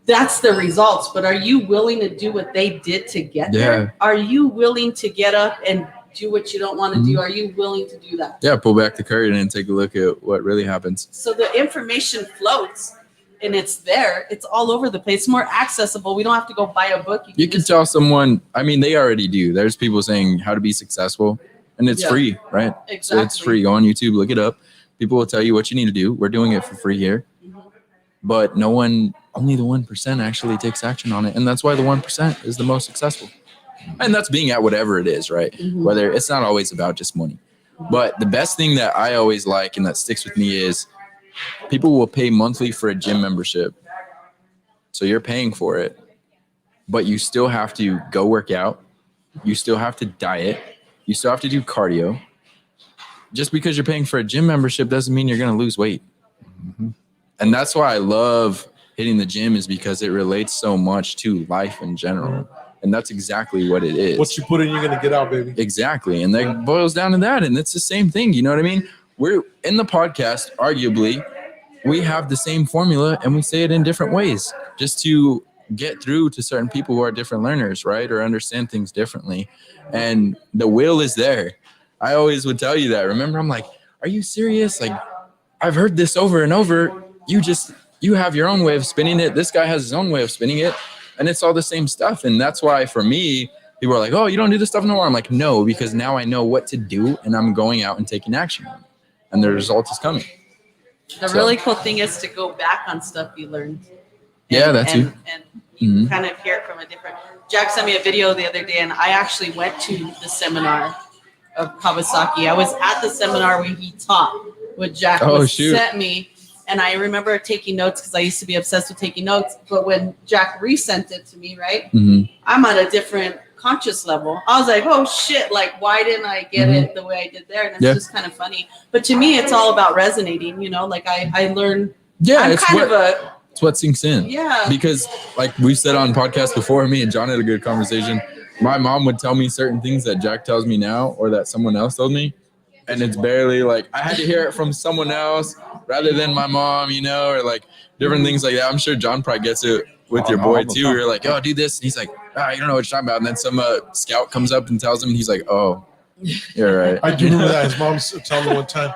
that's the results. But are you willing to do what they did to get there? Are you willing to get up and do what you don't want to do? Are you willing to do that? Yeah, pull back the curtain and take a look at what really happens. So the information floats and it's there. It's all over the place. It's more accessible. We don't have to go buy a book. You can tell someone, I mean, they already do. There's people saying how to be successful and it's free, right? Exactly. So it's free. Go on YouTube, look it up. People will tell you what you need to do. We're doing it for free here. But only the 1% actually takes action on it. And that's why the 1% is the most successful. And that's being at whatever it is, right? Whether it's not always about just money. But the best thing that I always like and that sticks with me is people will pay monthly for a gym membership. So you're paying for it, but you still have to go work out. You still have to diet. You still have to do cardio. Just because you're paying for a gym membership doesn't mean you're going to lose weight. And that's why I love hitting the gym is because it relates so much to life in general. And that's exactly what it is. What you put in, you're going to get out, baby. Exactly. And that boils down to that. And it's the same thing. You know what I mean? We're in the podcast, arguably, we have the same formula and we say it in different ways just to get through to certain people who are different learners, right? Or understand things differently. And the will is there. I always would tell you that. Remember, I'm like, are you serious? Like, I've heard this over and over. You have your own way of spinning it. This guy has his own way of spinning it. And it's all the same stuff. And that's why for me, people are like, oh, you don't do this stuff no more. I'm like, no, because now I know what to do and I'm going out and taking action on it. And the result is coming. The really cool thing is to go back on stuff you learned. That's you. And you kind of hear it from a different. Jack sent me a video the other day and I actually went to the seminar of Kawasaki. I was at the seminar when he taught what Jack sent me. And I remember taking notes because I used to be obsessed with taking notes. But when Jack resent it to me, right, I'm at a different conscious level. I was like, oh shit, like why didn't I get it the way I did there? And it's just kind of funny. But to me, it's all about resonating, you know, like I learned. Yeah, I'm it's kind what, of a it's what sinks in. yeah. Because like we've said on podcasts before, me and John had a good conversation. My mom would tell me certain things that Jack tells me now or that someone else told me. And it's barely like I had to hear it from someone else rather than my mom, you know, or like different things like that. I'm sure John probably gets it with your boy too. You're like, oh, do this. And he's like, you don't know what you're talking about. And then some scout comes up and tells him, and he's like, oh, you're right. I do remember that. His mom told me one time,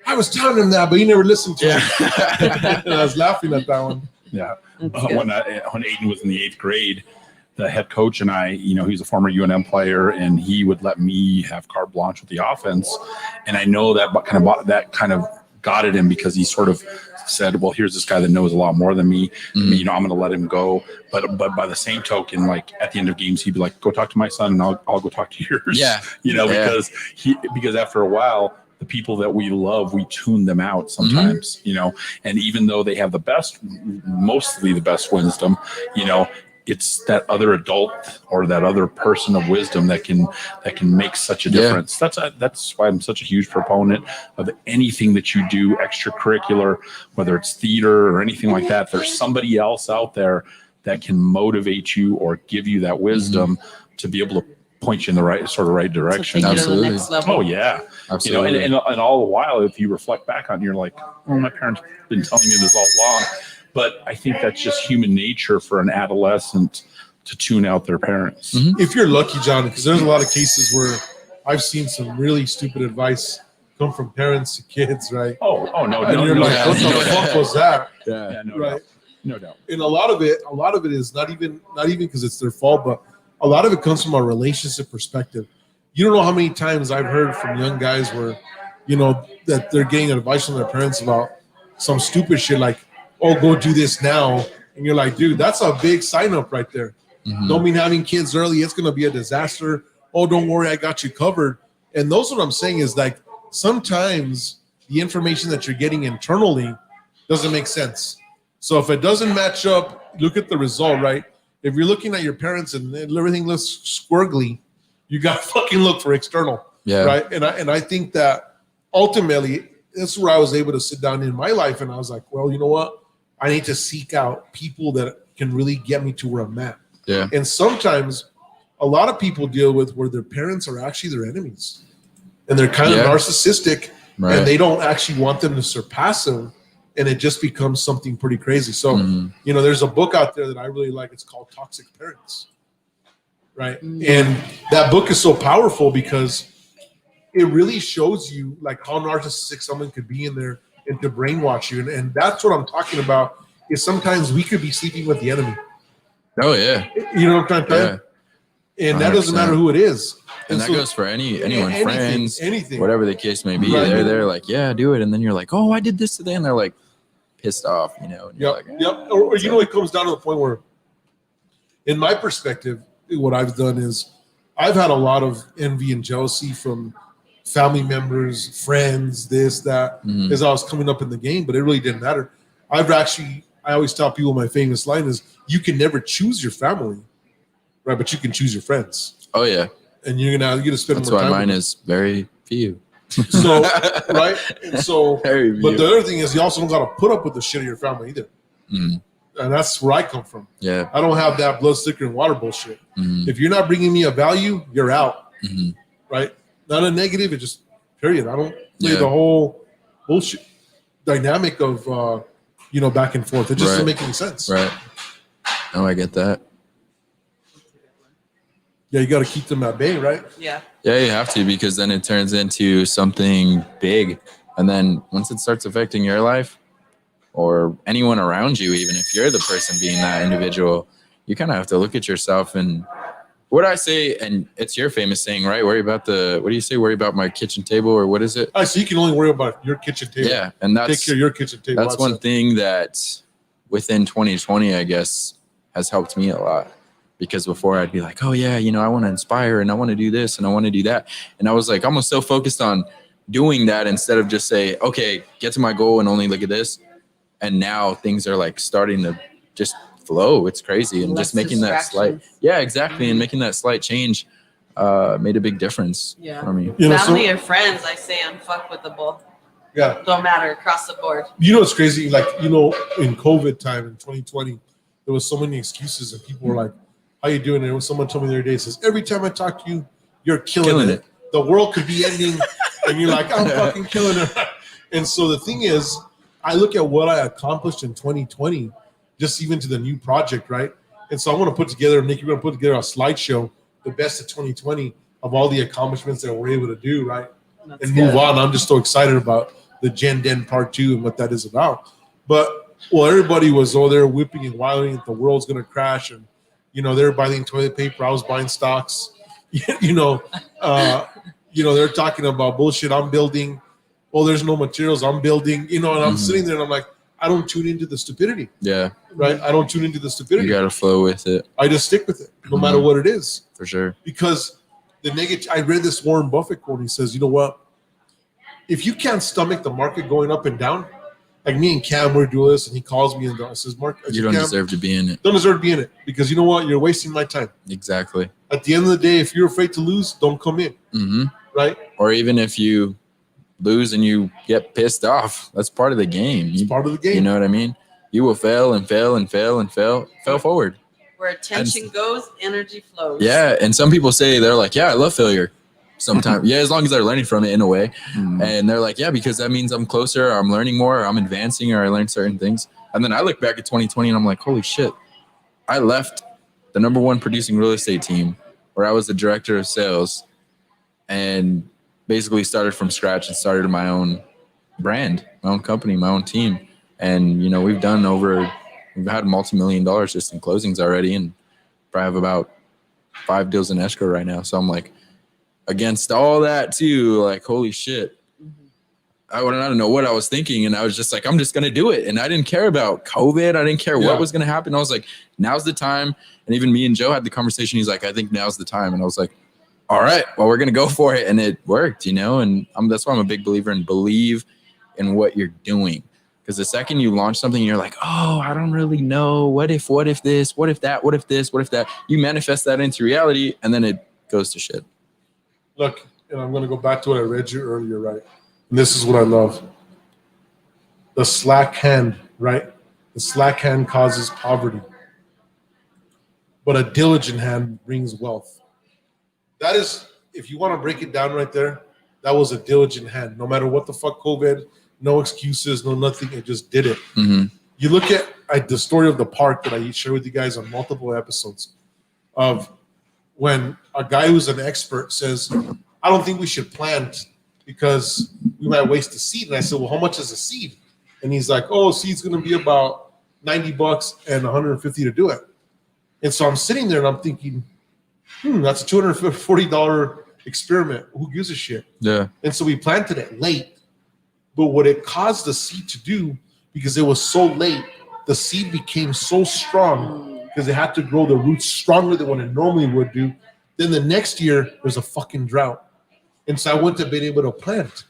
I was telling him that, but he never listened to it. And I was laughing at that one. Yeah. When Aiden was in the 8th grade, the head coach and I, you know, he's a former UNM player, and he would let me have carte blanche with the offense. And I know that kind of got at him because he sort of said, well, here's this guy that knows a lot more than me. You know, I'm going to let him go. But by the same token, like at the end of games, he'd be like, go talk to my son and I'll go talk to yours. Yeah. You know, because after a while, the people that we love, we tune them out sometimes, you know, and even though they have mostly the best wisdom, you know, it's that other adult or that other person of wisdom that can make such a difference. That's why I'm such a huge proponent of anything that you do extracurricular, whether it's theater or anything like that. There's somebody else out there that can motivate you or give you that wisdom to be able to point you in the right direction. Absolutely. Oh yeah. Absolutely. You know, and all the while, if you reflect back on it, you're like, oh, my parents have been telling me this all along. But I think that's just human nature for an adolescent to tune out their parents. If you're lucky, John, because there's a lot of cases where I've seen some really stupid advice come from parents to kids, right? Oh no. And you're like, what the fuck was that? Yeah, no doubt. And a lot of it is not even because it's their fault, but a lot of it comes from a relationship perspective. You don't know how many times I've heard from young guys where, you know, that they're getting advice from their parents about some stupid shit like, oh, go do this now. And you're like, dude, that's a big sign up right there. Don't mean having kids early, it's going to be a disaster. Oh, don't worry, I got you covered. And those what I'm saying is like sometimes the information that you're getting internally doesn't make sense. So if it doesn't match up, look at the result, right? If you're looking at your parents and everything looks squirgly, you got to fucking look for external, right? And I think that ultimately that's where I was able to sit down in my life and I was like, well, you know what? I need to seek out people that can really get me to where I'm at. Yeah. And sometimes a lot of people deal with where their parents are actually their enemies and they're kind of narcissistic and they don't actually want them to surpass them. And it just becomes something pretty crazy. So, you know, there's a book out there that I really like. It's called Toxic Parents. Right. And that book is so powerful because it really shows you like how narcissistic someone could be in there and to brainwash you. And that's what I'm talking about is sometimes we could be sleeping with the enemy. Oh, yeah. You know what I'm trying to tell you? And 100%. That doesn't matter who it is. And that goes for anyone, friends, anything, whatever the case may be. Right. They're like, yeah, do it. And then you're like, oh, I did this today. And they're like pissed off, you know. And like, Or you know, it comes down to the point where, in my perspective, what I've done is I've had a lot of envy and jealousy from family members, friends, this, that, as I was coming up in the game, but it really didn't matter. I always tell people my famous line is, you can never choose your family, right? But you can choose your friends. Oh, yeah. And you're gonna spend That's more time. That's why mine is very few. So, right? And so, but the other thing is you also don't got to put up with the shit of your family either. And that's where I come from. Yeah. I don't have that blood, sticker, and water bullshit. If you're not bringing me a value, you're out. Right? Not a negative, it just, period. I don't play the whole bullshit dynamic of, back and forth. It just doesn't make any sense. Right. Oh, I get that. Yeah, you got to keep them at bay, right? Yeah. Yeah, you have to, because then it turns into something big. And then once it starts affecting your life or anyone around you, even if you're the person being that individual, you kind of have to look at yourself. And what I say, and it's your famous saying, right? Worry about what do you say? Worry about my kitchen table, or what is it? So you can only worry about your kitchen table. Yeah. And take care of your kitchen table. That's one thing that within 2020, I guess, has helped me a lot. Because before I'd be like, oh yeah, you know, I want to inspire and I want to do this and I want to do that. And I was like almost so focused on doing that instead of just say, okay, get to my goal and only look at this. And now things are like starting to just flow. It's crazy. And Less just making that slight, distractions. yeah, exactly. And making that slight change made a big difference Yeah. for me. You know, so, Family or friends, I say unfuckable. yeah. Don't matter across the board. You know, it's crazy. Like, you know, in COVID time in 2020, there was so many excuses and people were like, how you doing? And someone told me the other day, it says, every time I talk to you, you're killing it. The world could be ending. And you're like, I'm fucking killing it. And so the thing is, I look at what I accomplished in 2020, just even to the new project, right? And so I want to put together, Nick, you're going to put together a slideshow, the best of 2020 of all the accomplishments that we're able to do, right? That's And good. move on. I'm just so excited about the Gen Den Part 2 and what that is about. But, well, everybody was over there whipping and wilding that the world's going to crash. And, you know, they were buying toilet paper. I was buying stocks. You know, they're talking about bullshit I'm building. Oh, there's no materials I'm building. You know, and I'm sitting there and I'm like, I don't tune into the stupidity, Yeah, right? I don't tune into the stupidity. you got to flow with it I just stick with it, no matter what it is. for sure. Because the negative, I read this Warren Buffett quote. He says, you know what? If you can't stomach the market going up and down, like me and Cam, we're doing this, and he calls me and says, Mark, I You said, don't Cam, deserve to be in it. don't deserve to be in it because you know what? You're wasting my time. Exactly. At the end of the day, if you're afraid to lose, don't come in, Hmm. right? Or even if you lose and you get pissed off, that's part of the game. It's part of the game. You know what I mean? You will fail and fail and fail and fail forward. Where attention goes, energy flows. Yeah. And some people say, they're like, yeah, I love failure sometimes. Yeah, as long as they're learning from it in a way. And they're like, yeah, because that means I'm closer, or I'm learning more, or I'm advancing, or I learned certain things. And then I look back at 2020 and I'm like, holy shit, I left the number one producing real estate team where I was the director of sales and basically started from scratch and started my own brand, my own company, my own team. And, you know, we've had multi-million dollars just in closings already, and probably have about 5 deals in escrow right now. So I'm like, against all that too, like, holy shit. I don't know what I was thinking. And I was just like, I'm just going to do it. And I didn't care about COVID. I didn't care what was going to happen. I was like, now's the time. And even me and Joe had the conversation. He's like, I think now's the time. And I was like, all right, well, we're going to go for it. And it worked, you know? And that's why I'm a big believer in believe in what you're doing. Because the second you launch something, you're like, oh, I don't really know. What if this, what if that, what if this, what if that? You manifest that into reality, and then it goes to shit. Look, and I'm going to go back to what I read you earlier, right? And this is what I love. The slack hand, right? The slack hand causes poverty. But a diligent hand brings wealth. That is, if you want to break it down right there, that was a diligent hand. No matter what the fuck COVID, no excuses, no nothing. It just did it. Mm-hmm. You look at the story of the park that I share with you guys on multiple episodes of when a guy who's an expert says, I don't think we should plant because we might waste the seed. And I said, well, how much is a seed? And he's like, oh, seed's going to be about $90 and $150 to do it. And so I'm sitting there and I'm thinking, that's a $240 experiment. Who gives a shit? Yeah. And so we planted it late. But what it caused the seed to do, because it was so late, the seed became so strong because it had to grow the roots stronger than what it normally would do. Then the next year, there's a fucking drought. And so I wouldn't have been able to plant.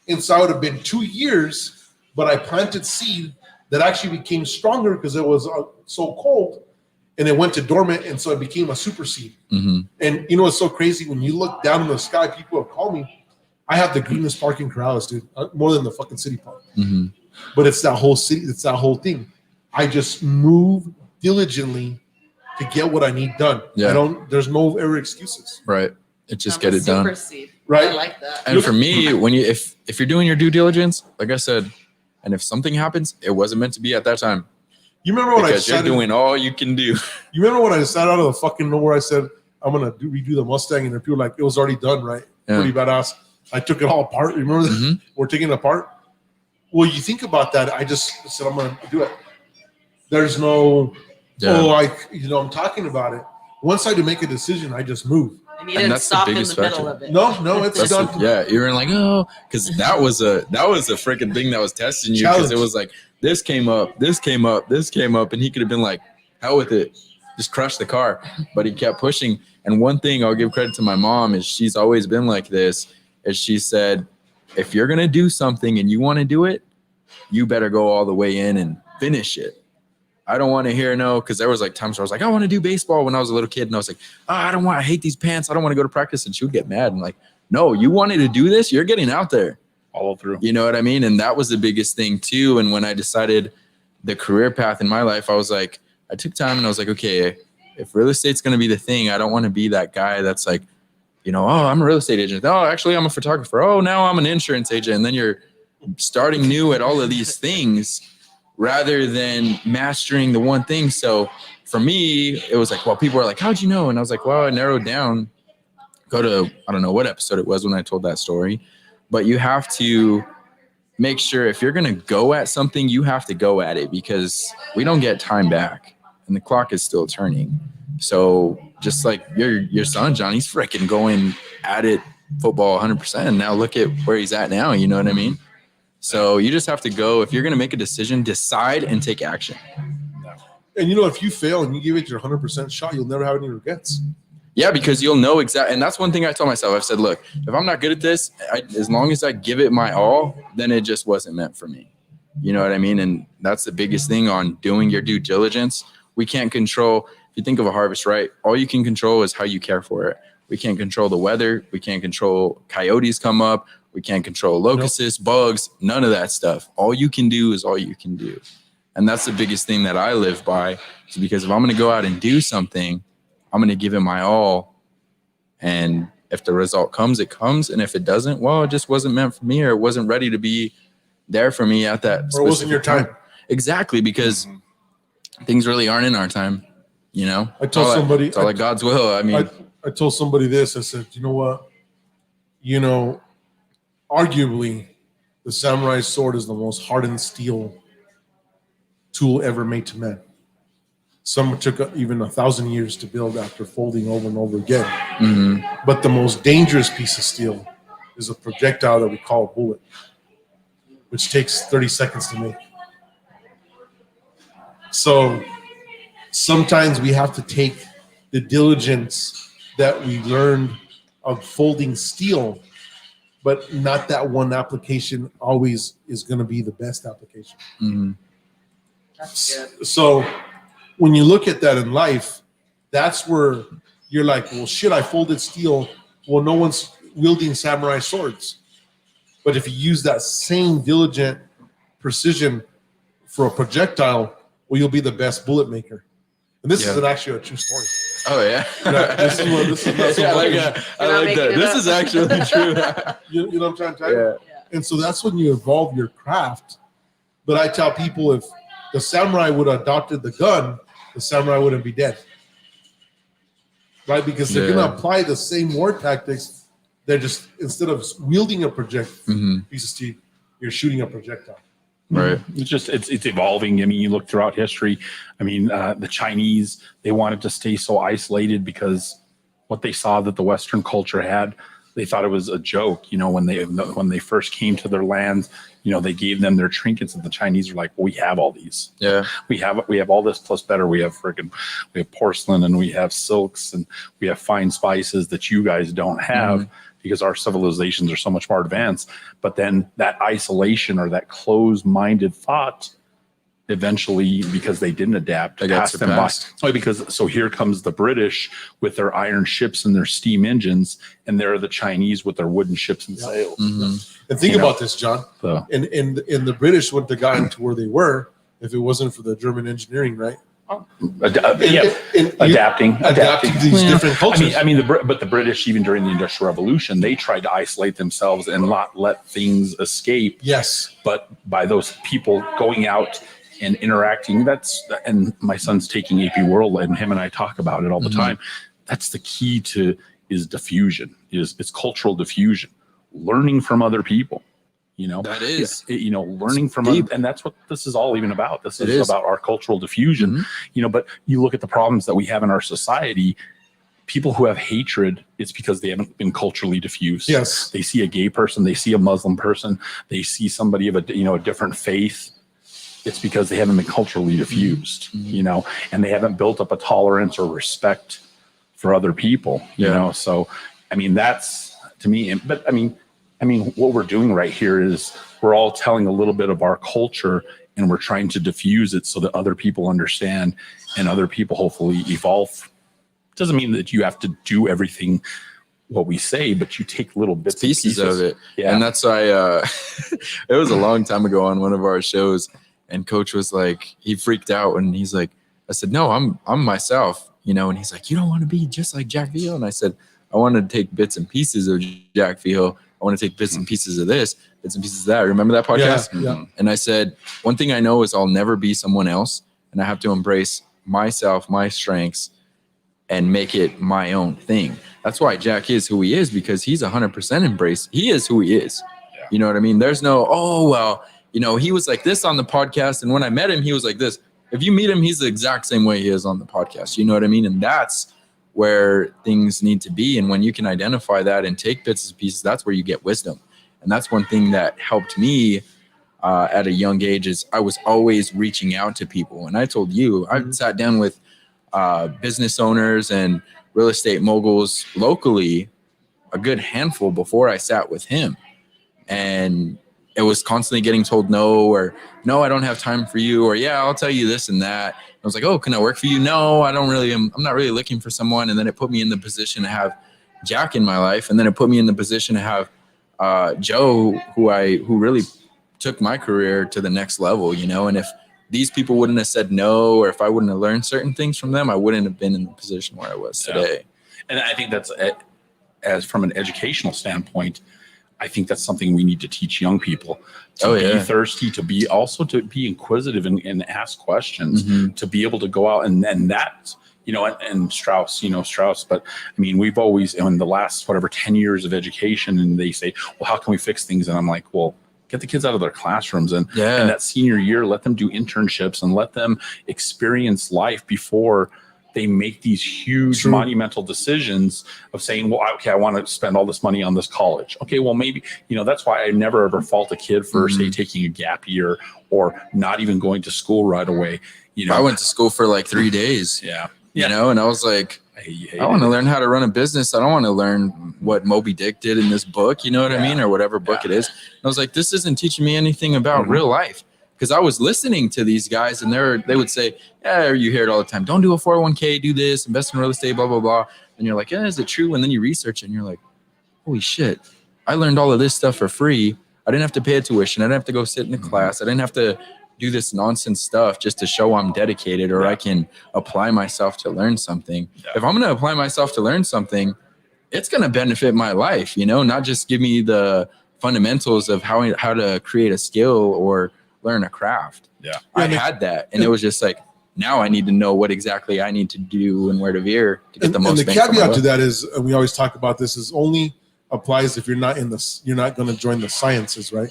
And so I would have been 2 years, but I planted seed that actually became stronger because it was so cold. And it went to dormant, and so it became a super seed. Mm-hmm. And you know what's so crazy? When you look down in the sky, people have called me. I have the greenest park in Corrales, dude, more than the fucking city park. Mm-hmm. But it's that whole city, it's that whole thing. I just move diligently to get what I need done. Yeah. There's no ever excuses. Right. It just I'm get a it done. super seed. Right. I like that. And for me, when you if you're doing your due diligence, like I said, and if something happens, it wasn't meant to be at that time. You remember when Because you're doing all you can do. You remember when I sat out of the fucking nowhere? I said I'm gonna redo the Mustang, and people were like, it was already done, right? Yeah. Pretty badass. I took it all apart. You remember that? Mhm. We're taking it apart. Well, you think about that. I just said I'm gonna do it. There's no, I'm talking about it. Once I do make a decision, I just move. And you And didn't that's the stop in biggest the middle factor. of it. No, it's That's done. yeah, you were like, oh, because that was a freaking thing that was testing you, because it Challenge. was like this came up, and he could have been like, hell with it, just crush the car. But he kept pushing. And one thing I'll give credit to my mom is she's always been like this, is she said, if you're going to do something and you want to do it, you better go all the way in and finish it. I don't want to hear no, because there was like times where I was like, I want to do baseball when I was a little kid. And I was like, I hate these pants. I don't want to go to practice. And she would get mad. And like, no, you wanted to do this. You're getting out there. Follow through. You know what I mean? And that was the biggest thing too. And when I decided the career path in my life, I was like, I took time and I was like, okay, if real estate's going to be the thing, I don't want to be that guy that's like, you know, oh, I'm a real estate agent. Oh, actually, I'm a photographer. Oh, now I'm an insurance agent. And then you're starting new at all of these things rather than mastering the one thing. So for me, it was like, well, people were like, how'd you know? And I was like, well, I narrowed down. Go to, I don't know what episode it was when I told that story, but you have to make sure if you're going to go at something, you have to go at it, because we don't get time back and the clock is still turning. So just like your son, John, he's freaking going at it football 100%. Now look at where he's at now. You know what I mean? So you just have to go. If you're going to make a decision, decide and take action. And you know, if you fail and you give it your 100% shot, you'll never have any regrets. Yeah, because you'll know exactly. And that's one thing I tell myself. I've said, look, if I'm not good at this, as long as I give it my all, then it just wasn't meant for me. You know what I mean? And that's the biggest thing on doing your due diligence. We can't control, if you think of a harvest, right? All you can control is how you care for it. We can't control the weather. We can't control coyotes come up. We can't control locusts, bugs, none of that stuff. All you can do is all you can do. And that's the biggest thing that I live by, is because if I'm going to go out and do something, I'm going to give it my all. And if the result comes, it comes. And if it doesn't, well, it just wasn't meant for me, or it wasn't ready to be there for me at that. Or it wasn't your time. Exactly, because things really aren't in our time. You know, I told somebody, it's all like God's will. I mean, I told somebody this. I said, you know what? You know, arguably, the samurai sword is the most hardened steel tool ever made to man. Some took even 1,000 years to build after folding over and over again. mm-hmm. But the most dangerous piece of steel is a projectile that we call a bullet, which takes 30 seconds to make. So sometimes we have to take the diligence that we learned of folding steel, but not that one application always is going to be the best application. Mm-hmm. That's good. So when you look at that in life, that's where you're like, well, shit, I folded steel. Well, no one's wielding samurai swords. But if you use that same diligent precision for a projectile, well, you'll be the best bullet maker. And this is actually a true story. Oh, yeah. This is not so I like funny. that. I like that. This is actually true. You know what I'm trying to tell you? Yeah. And so that's when you evolve your craft. But I tell people, if the samurai would have adopted the gun, the samurai wouldn't be dead. Right? Because they're going to apply the same war tactics. They're just, instead of wielding a piece of steel, you're shooting a projectile. Right. It's evolving. I mean, you look throughout history. I mean, the Chinese, they wanted to stay so isolated because what they saw that the Western culture had, they thought it was a joke. You know, when they first came to their lands, you know, they gave them their trinkets, and the Chinese were like, well, we have all these. Yeah. We have all this plus better. We have porcelain, and we have silks, and we have fine spices that you guys don't have. Because our civilizations are so much more advanced. But then that isolation or that closed-minded thought eventually, because they didn't adapt, They got passed them by. surpassed. So here comes the British with their iron ships and their steam engines, and there are the Chinese with their wooden ships and sails. And think You know, about this, John. So, And the British wouldn't have gotten to where they were if it wasn't for the German engineering, right? adapting to these different cultures. I mean, the British, even during the Industrial Revolution, they tried to isolate themselves and not let things escape. Yes. But by those people going out and interacting, and my son's taking AP World, and him and I talk about it all the time. That's the key is diffusion, it's cultural diffusion, learning from other people. You know, that is, learning from other, and that's what this is all even about. This is about our cultural diffusion, but you look at the problems that we have in our society, people who have hatred, it's because they haven't been culturally diffused. Yes. They see a gay person, they see a Muslim person, they see somebody of a different faith, it's because they haven't been culturally diffused, you know, and they haven't built up a tolerance or respect for other people, you know? So, I mean, that's to me, but I mean, what we're doing right here is we're all telling a little bit of our culture and we're trying to diffuse it so that other people understand and other people hopefully evolve. Doesn't mean that you have to do everything what we say, but you take little bits pieces of it. Yeah. And that's why it was a long time ago on one of our shows, and Coach was like, he freaked out and he's like, I said, no, I'm myself, you know, and he's like, you don't want to be just like Jack Vigil. And I said, I want to take bits and pieces of Jack Vigil. I want to take bits and pieces of this, bits and pieces of that. Remember that podcast? Yeah. And I said, one thing I know is I'll never be someone else, and I have to embrace myself, my strengths, and make it my own thing. That's why Jack is who he is, because he's 100% embraced. He is who he is. Yeah. You know what I mean? There's no, oh, well, you know, he was like this on the podcast, and when I met him, he was like this. If you meet him, he's the exact same way he is on the podcast. You know what I mean? And that's where things need to be. And when you can identify that and take bits and pieces, that's where you get wisdom. And that's one thing that helped me at a young age is I was always reaching out to people. And I told you, I sat down with business owners and real estate moguls locally, a good handful before I sat with him. And it was constantly getting told no, or no, I don't have time for you, or yeah, I'll tell you this and that. I was like, oh, can I work for you? No, I'm not really looking for someone. And then it put me in the position to have Jack in my life. And then it put me in the position to have Joe, who really took my career to the next level, you know. And if these people wouldn't have said no, or if I wouldn't have learned certain things from them, I wouldn't have been in the position where I was today. And I think that's, as from an educational standpoint, I think that's something we need to teach young people to be thirsty, to be inquisitive and ask questions, to be able to go out and that, you know, and Strauss, but I mean, we've always, in the last, 10 years of education, and they say, well, how can we fix things? And I'm like, well, get the kids out of their classrooms and that senior year, let them do internships and let them experience life before they make these huge monumental decisions of saying, well, okay, I want to spend all this money on this college. Okay, well, maybe, you know, that's why I never ever fault a kid for say taking a gap year or not even going to school right away. You know, I went to school for like 3 days. You know, and I was like, I want to learn how to run a business. I don't want to learn what Moby Dick did in this book, you know what I mean? Or whatever book it is. And I was like, this isn't teaching me anything about real life. Because I was listening to these guys and they would say, yeah, you hear it all the time. Don't do a 401k, do this, invest in real estate, blah, blah, blah. And you're like, yeah, is it true? And then you research it and you're like, holy shit, I learned all of this stuff for free. I didn't have to pay a tuition. I didn't have to go sit in the class. I didn't have to do this nonsense stuff just to show I'm dedicated or I can apply myself to learn something. If I'm going to apply myself to learn something, it's going to benefit my life, you know, not just give me the fundamentals of how to create a skill or learn a craft. I had that, and it was just like, now I need to know what exactly I need to do and where to veer to get the most. And the caveat to that is, we always talk about this, is only applies if you're not going to join the sciences, right?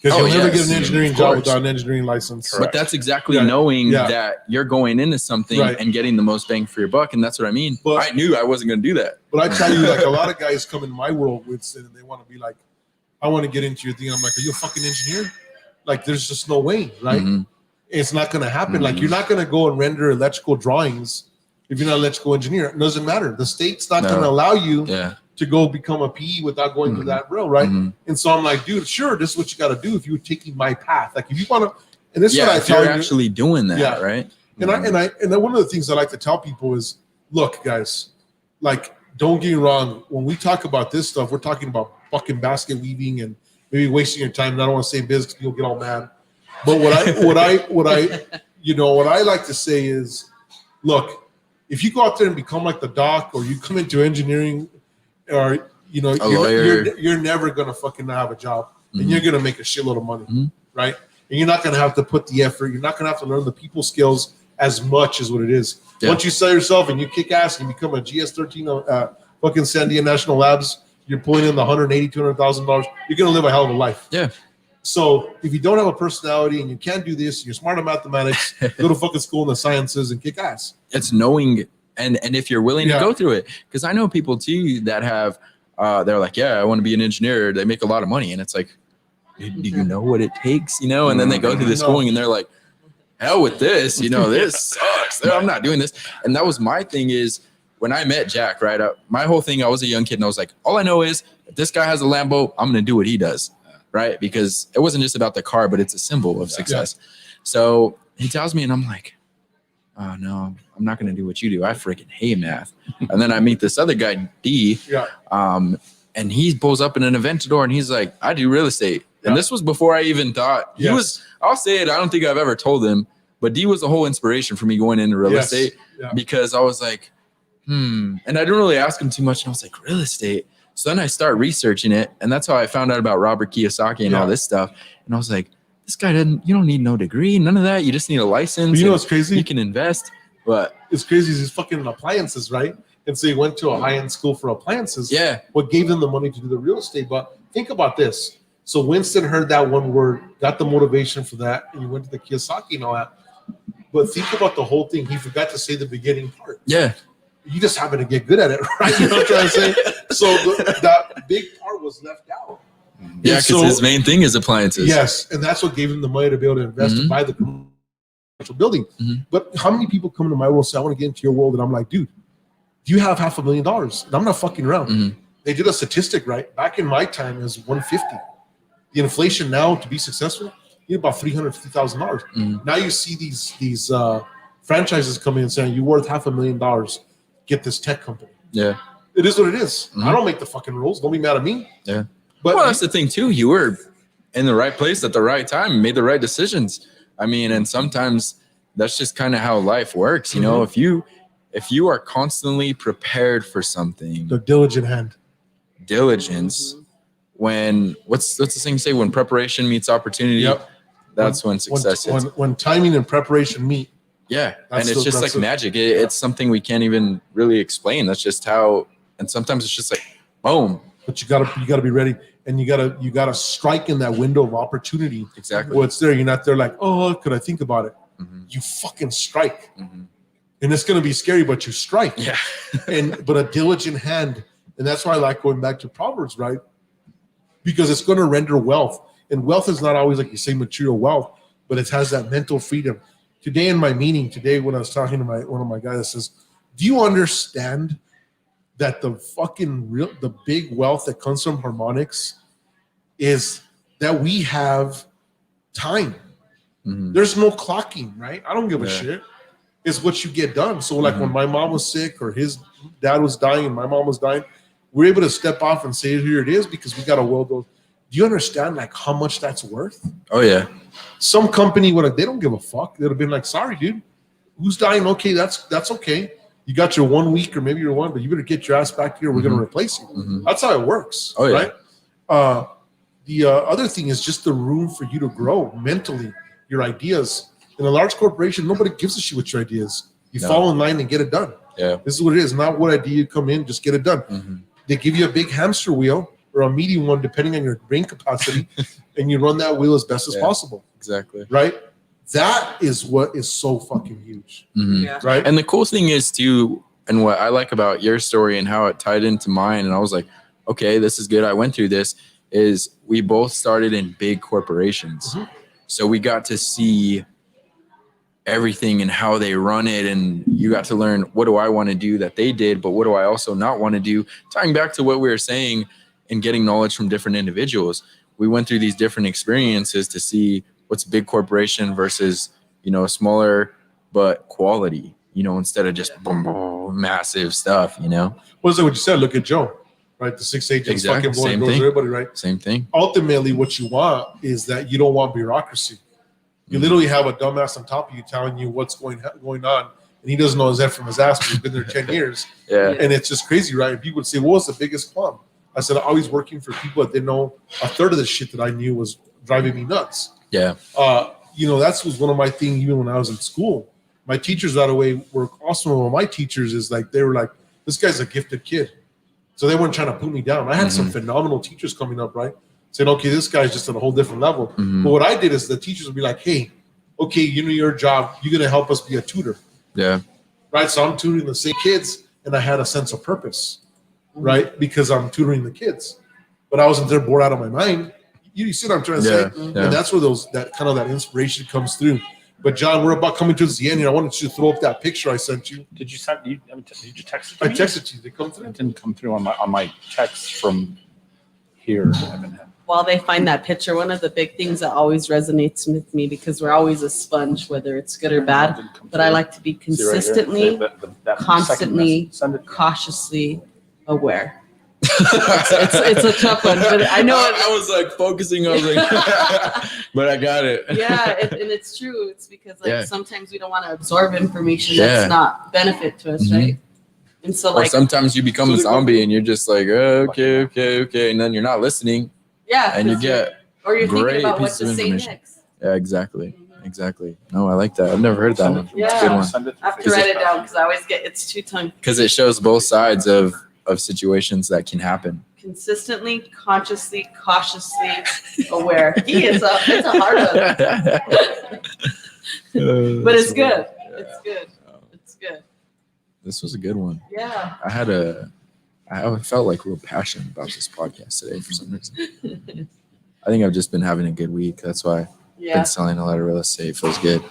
Because you'll never get an engineering job without an engineering license. But that's exactly knowing that you're going into something and getting the most bang for your buck, and that's what I mean. But I knew I wasn't going to do that. But I tell you, like, a lot of guys come in my world with and they want to be like, I want to get into your thing. I'm like, are you a fucking engineer? Like, there's just no way, right? It's not going to happen. Like, you're not going to go and render electrical drawings if you're not an electrical engineer. It doesn't matter. The state's not going to allow you to go become a PE without going through that rail, right? And so I'm like, dude, sure, this is what you got to do if you're taking my path. Like, if you want to, and this is what I tell you, actually doing that, right? And then one of the things I like to tell people is, look, guys, like, don't get me wrong. When we talk about this stuff, we're talking about fucking basket weaving and maybe wasting your time. And I don't want to say business, you'll get all mad. But what I like to say is, look, if you go out there and become like the doc, or you come into engineering, or you're never gonna fucking have a job, and you're gonna make a shitload of money, right? And you're not gonna have to put the effort. You're not gonna have to learn the people skills as much as what it is. Once you sell yourself and you kick ass and you become a GS13 fucking Sandia National Labs, you're pulling in the $180,000, $200,000. You're gonna live a hell of a life. Yeah. So if you don't have a personality and you can't do this, you're smart at mathematics, go to fucking school in the sciences and kick ass. It's knowing, and if you're willing to go through it, because I know people too that have, they're like, yeah, I want to be an engineer. They make a lot of money, and it's like, do you know what it takes? You know, and then they go through the schooling and they're like, hell with this, this sucks. I'm not doing this. And that was my thing is when I met Jack, right? My whole thing, I was a young kid and I was like, all I know is if this guy has a Lambo, I'm going to do what he does, right? Because it wasn't just about the car, but it's a symbol of success. Yeah. So he tells me and I'm like, oh no, I'm not going to do what you do. I freaking hate math. And then I meet this other guy, D, and he pulls up in an Aventador and he's like, I do real estate. And this was before I even thought I'll say it. I don't think I've ever told him, but D was the whole inspiration for me going into real estate because I was like, and I didn't really ask him too much. And I was like, real estate. So then I start researching it. And that's how I found out about Robert Kiyosaki and all this stuff. And I was like, this guy you don't need no degree, none of that. You just need a license. But you know what's crazy? You can invest. But it's crazy. He's fucking appliances, right? And so he went to a high-end school for appliances. Yeah. What gave him the money to do the real estate? But think about this. So Winston heard that one word, got the motivation for that, and he went to the Kiyosaki and all that. But think about the whole thing. He forgot to say the beginning part. Yeah. You just happen to get good at it, right? You know what I'm trying to say? So that big part was left out. Yeah, because his main thing is appliances. Yes, and that's what gave him the money to be able to invest to buy the commercial building. But how many people come into my world and say, I want to get into your world? And I'm like, dude, you have $500,000. And I'm not fucking around. They did a statistic, right? Back in my time, it was 150. The inflation now to be successful, you need about $350,000. Now you see these franchises coming and saying, you're worth $500,000. Get this tech company. Yeah. It is what it is. I don't make the fucking rules. Don't be mad at me. Yeah. But that's the thing too. You were in the right place at the right time, made the right decisions. I mean, and sometimes that's just kind of how life works. You know, if you are constantly prepared for something, the diligence, when what's the thing say? When preparation meets opportunity, that's when success is. When timing and preparation meet. Yeah, and it's just like magic. It's something we can't even really explain. That's just how. And sometimes it's just like, boom. But you gotta be ready, and you gotta strike in that window of opportunity. Exactly. Well, it's there. You're not there like, oh, could I think about it? You fucking strike, and it's gonna be scary, but you strike. Yeah. But a diligent hand, and that's why I like going back to Proverbs, right? Because it's gonna render wealth, and wealth is not always like you say material wealth, but it has that mental freedom. Today in my meeting, when I was talking to one of my guys, that says, "Do you understand that the big wealth that comes from harmonics is that we have time? There's no clocking, right? I don't give a shit. It's what you get done. So like when my mom was sick or his dad was dying and my mom was dying, we're able to step off and say, here it is, because we got a world. Do you understand like how much that's worth? Oh yeah. Some company they don't give a fuck. They'd have been like, sorry, dude, who's dying? Okay, that's okay. You got your 1 week or maybe your one, but you better get your ass back here. We're going to replace you. That's how it works. Oh, yeah. Right? The other thing is just the room for you to grow mentally, your ideas. In a large corporation, nobody gives a shit with your ideas. You fall in line and get it done. Yeah. This is what it is. Not what idea you come in, just get it done. They give you a big hamster wheel or a medium one, depending on your brain capacity, and you run that wheel as best as possible. Exactly. Right? That is what is so fucking huge, right? And the cool thing is too, and what I like about your story and how it tied into mine, and I was like, okay, this is good. I went through this. Is we both started in big corporations, so we got to see everything and how they run it, and you got to learn what do I want to do that they did, but what do I also not want to do. Tying back to what we were saying and getting knowledge from different individuals, we went through these different experiences to see what's big corporation versus, smaller, but quality, instead of just massive stuff, What is it what you said? Look at Joe, right? The 6 agents Exactly. fucking Same goes thing. to everybody, right? Same thing. Ultimately, what you want is that you don't want bureaucracy. You literally have a dumbass on top of you telling you what's going on, and he doesn't know his head from his ass, but he's been there 10 years. Yeah. And it's just crazy, right? And people would say, well, what's the biggest qualm? I said, I was working for people that didn't know a third of the shit that I knew was driving me nuts. Yeah. That was one of my things even when I was in school. My teachers, that way, were awesome. One of my teachers is like, they were like, this guy's a gifted kid. So they weren't trying to put me down. I had some phenomenal teachers coming up, right? Saying, okay, this guy's just at a whole different level. But what I did is the teachers would be like, hey, okay, your job, you're going to help us be a tutor. Yeah. Right? So I'm tutoring the same kids, and I had a sense of purpose, right? Because I'm tutoring the kids. But I wasn't there bored out of my mind. You see what I'm trying to say? Yeah. And that's where that inspiration comes through. But John, we're about coming towards the end here. I wanted you to throw up that picture I sent you. Did you send? Did you text it to I me? texted you. Did it come through? It didn't come through on my text from here. While they find that picture, one of the big things that always resonates with me, because we're always a sponge, whether it's good or bad, but I like to be See right here? consistently, That constantly, second message. Send it. cautiously aware. It's a tough one, but I know it. I was like focusing on like, but I got it. Yeah, and it's true. It's because like Yeah. sometimes we don't want to absorb information Yeah. that's not benefit to us, Mhm. right? And so Or like, sometimes you become a zombie and you're just like, okay, and then you're not listening, yeah, and you 'cause you're- get or you're thinking great about what pieces to of say information. next. yeah, exactly. No, I like that. I've never heard that one. Yeah. It's a good one Send it. I have to write it down because I always get it's too tongue. because it shows both sides of situations that can happen. Consistently, consciously, cautiously aware. It's a hard one, but it's good. It's good. It's good. This was a good one. Yeah. I felt like real passionate about this podcast today for some reason. I think I've just been having a good week. That's why I've Yeah. been selling a lot of real estate. It feels good.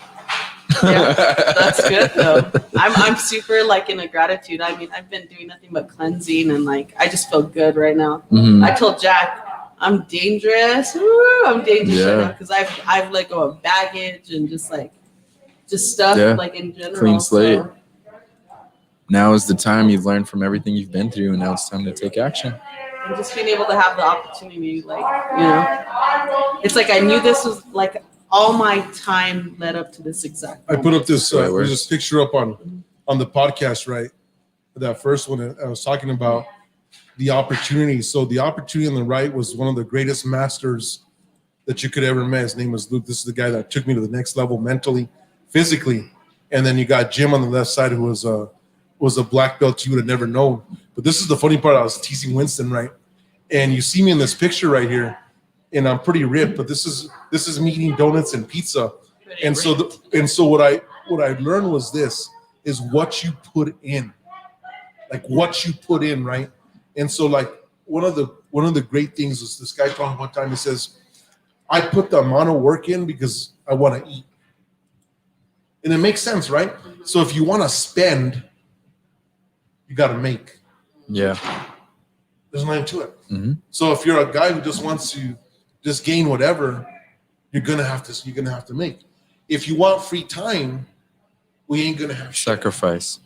Yeah, that's good though. I'm super like in a gratitude. I mean, I've been doing nothing but cleansing and like I just feel good right now. Mhm. I told Jack I'm dangerous. Woo, I'm dangerous right Yeah. now because I've let go of baggage and just stuff Yeah. like in general. Clean slate. So, Now is the time you've learned from everything you've been through, and now it's time to take action. and just being able to have the opportunity, it's like I knew this was like all my time led up to this exact. I put up this That's the way it there's works. this picture up on the podcast, right? That first one I was talking about the opportunity. So the opportunity on the right was one of the greatest masters that you could ever met. His name was Luke. This is the guy that took me to the next level mentally, physically. And then you got Jim on the left side, who was a black belt you would have never known. But this is the funny part. I was teasing Winston, right? And you see me in this picture right here, and I'm pretty ripped. But this is me eating donuts and pizza. And so what I learned was this is what you put in, like what you put in, right? And so like one of the great things was this guy told me one time. He says, "I put the amount of work in because I want to eat," and it makes sense, right? So if you want to spend, you got to make. Yeah. There's nothing to it. Mhm. So if you're a guy who just wants to just gain whatever, you're gonna have to make. If you want free time, we ain't gonna have shit. Sacrifice.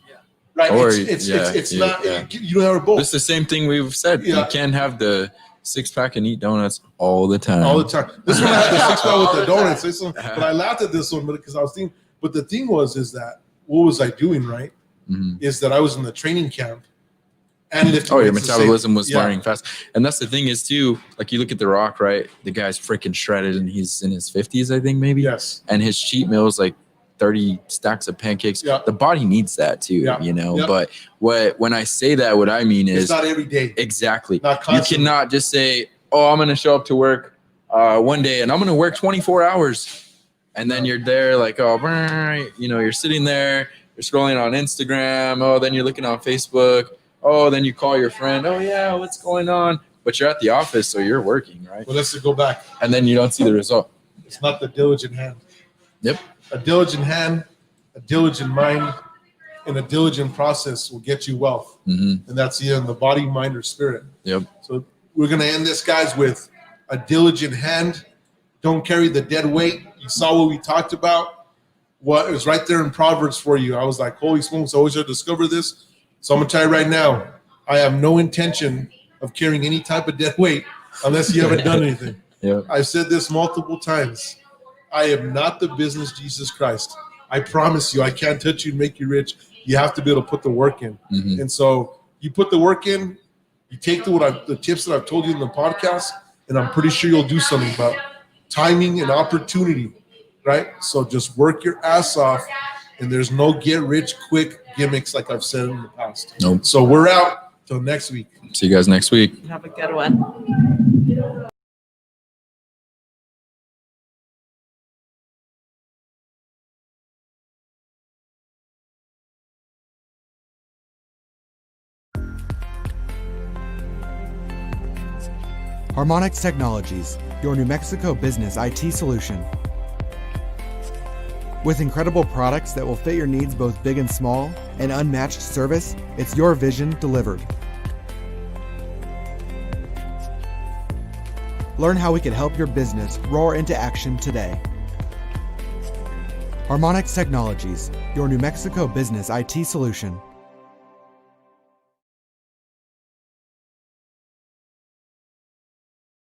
Right? Or- It's yeah, not. yeah. You don't have a both It's the same thing we've said. Yeah. You can't have the 6-pack and eat donuts all the time. all the time. This one I had the 6-pack All with the the donuts. This one, but I laughed at this one because I was thinking. But the thing is that what was I doing? Right? Mhm. Is that I was in the training camp and lifting Oh, your weights the same- metabolism was yeah. firing fast. And that's the thing is too, like you look at The Rock, right? The guy's freaking shredded and he's in his 50s, I think maybe. Yes. And his cheat meal is like 30 stacks of pancakes. Yeah. The body needs that too, Yeah. you know. Yeah. But when I say that, what I mean It's is not every day. exactly. Not You constantly. cannot just say, "Oh, I'm gonna show up to work one day and I'm gonna work 24 hours," and then you're there like, "Oh, you're sitting there, you're scrolling on Instagram. Oh, then you're looking on Facebook. Oh, then you call your friend. Oh yeah, what's going on?" But you're at the office, so you're working, right? Well, let's go back. And then you don't see the result. It's not the diligent hand. Yep. A diligent hand, a diligent mind, and a diligent process will get you wealth. Hmm. And that's either in the body, mind, or spirit. Yep. So we're going to end this, guys, with a diligent hand. Don't carry the dead weight. You saw what we talked about. What it was right there in Proverbs for you. I was like, holy smokes, I always should discover this. So I'm going to tell you right now, I have no intention of carrying any type of dead weight unless you haven't done anything. Yep. I've said this multiple times. I am not the business Jesus Christ. I promise you, I can't touch you and make you rich. You have to be able to put the work in. Hmm. And so you put the work in, you take the tips that I've told you in the podcast, and I'm pretty sure you'll do something about timing and opportunity, right? So just work your ass off, and there's no get rich quick gimmicks like I've said in the past. Nope. So we're out till next week. See you guys next week. Have a good one. Harmonix Technologies, your New Mexico business IT solution. With incredible products that will fit your needs both big and small, and unmatched service, it's your vision delivered. Learn how we can help your business roar into action today. Harmonix Technologies, your New Mexico business IT solution.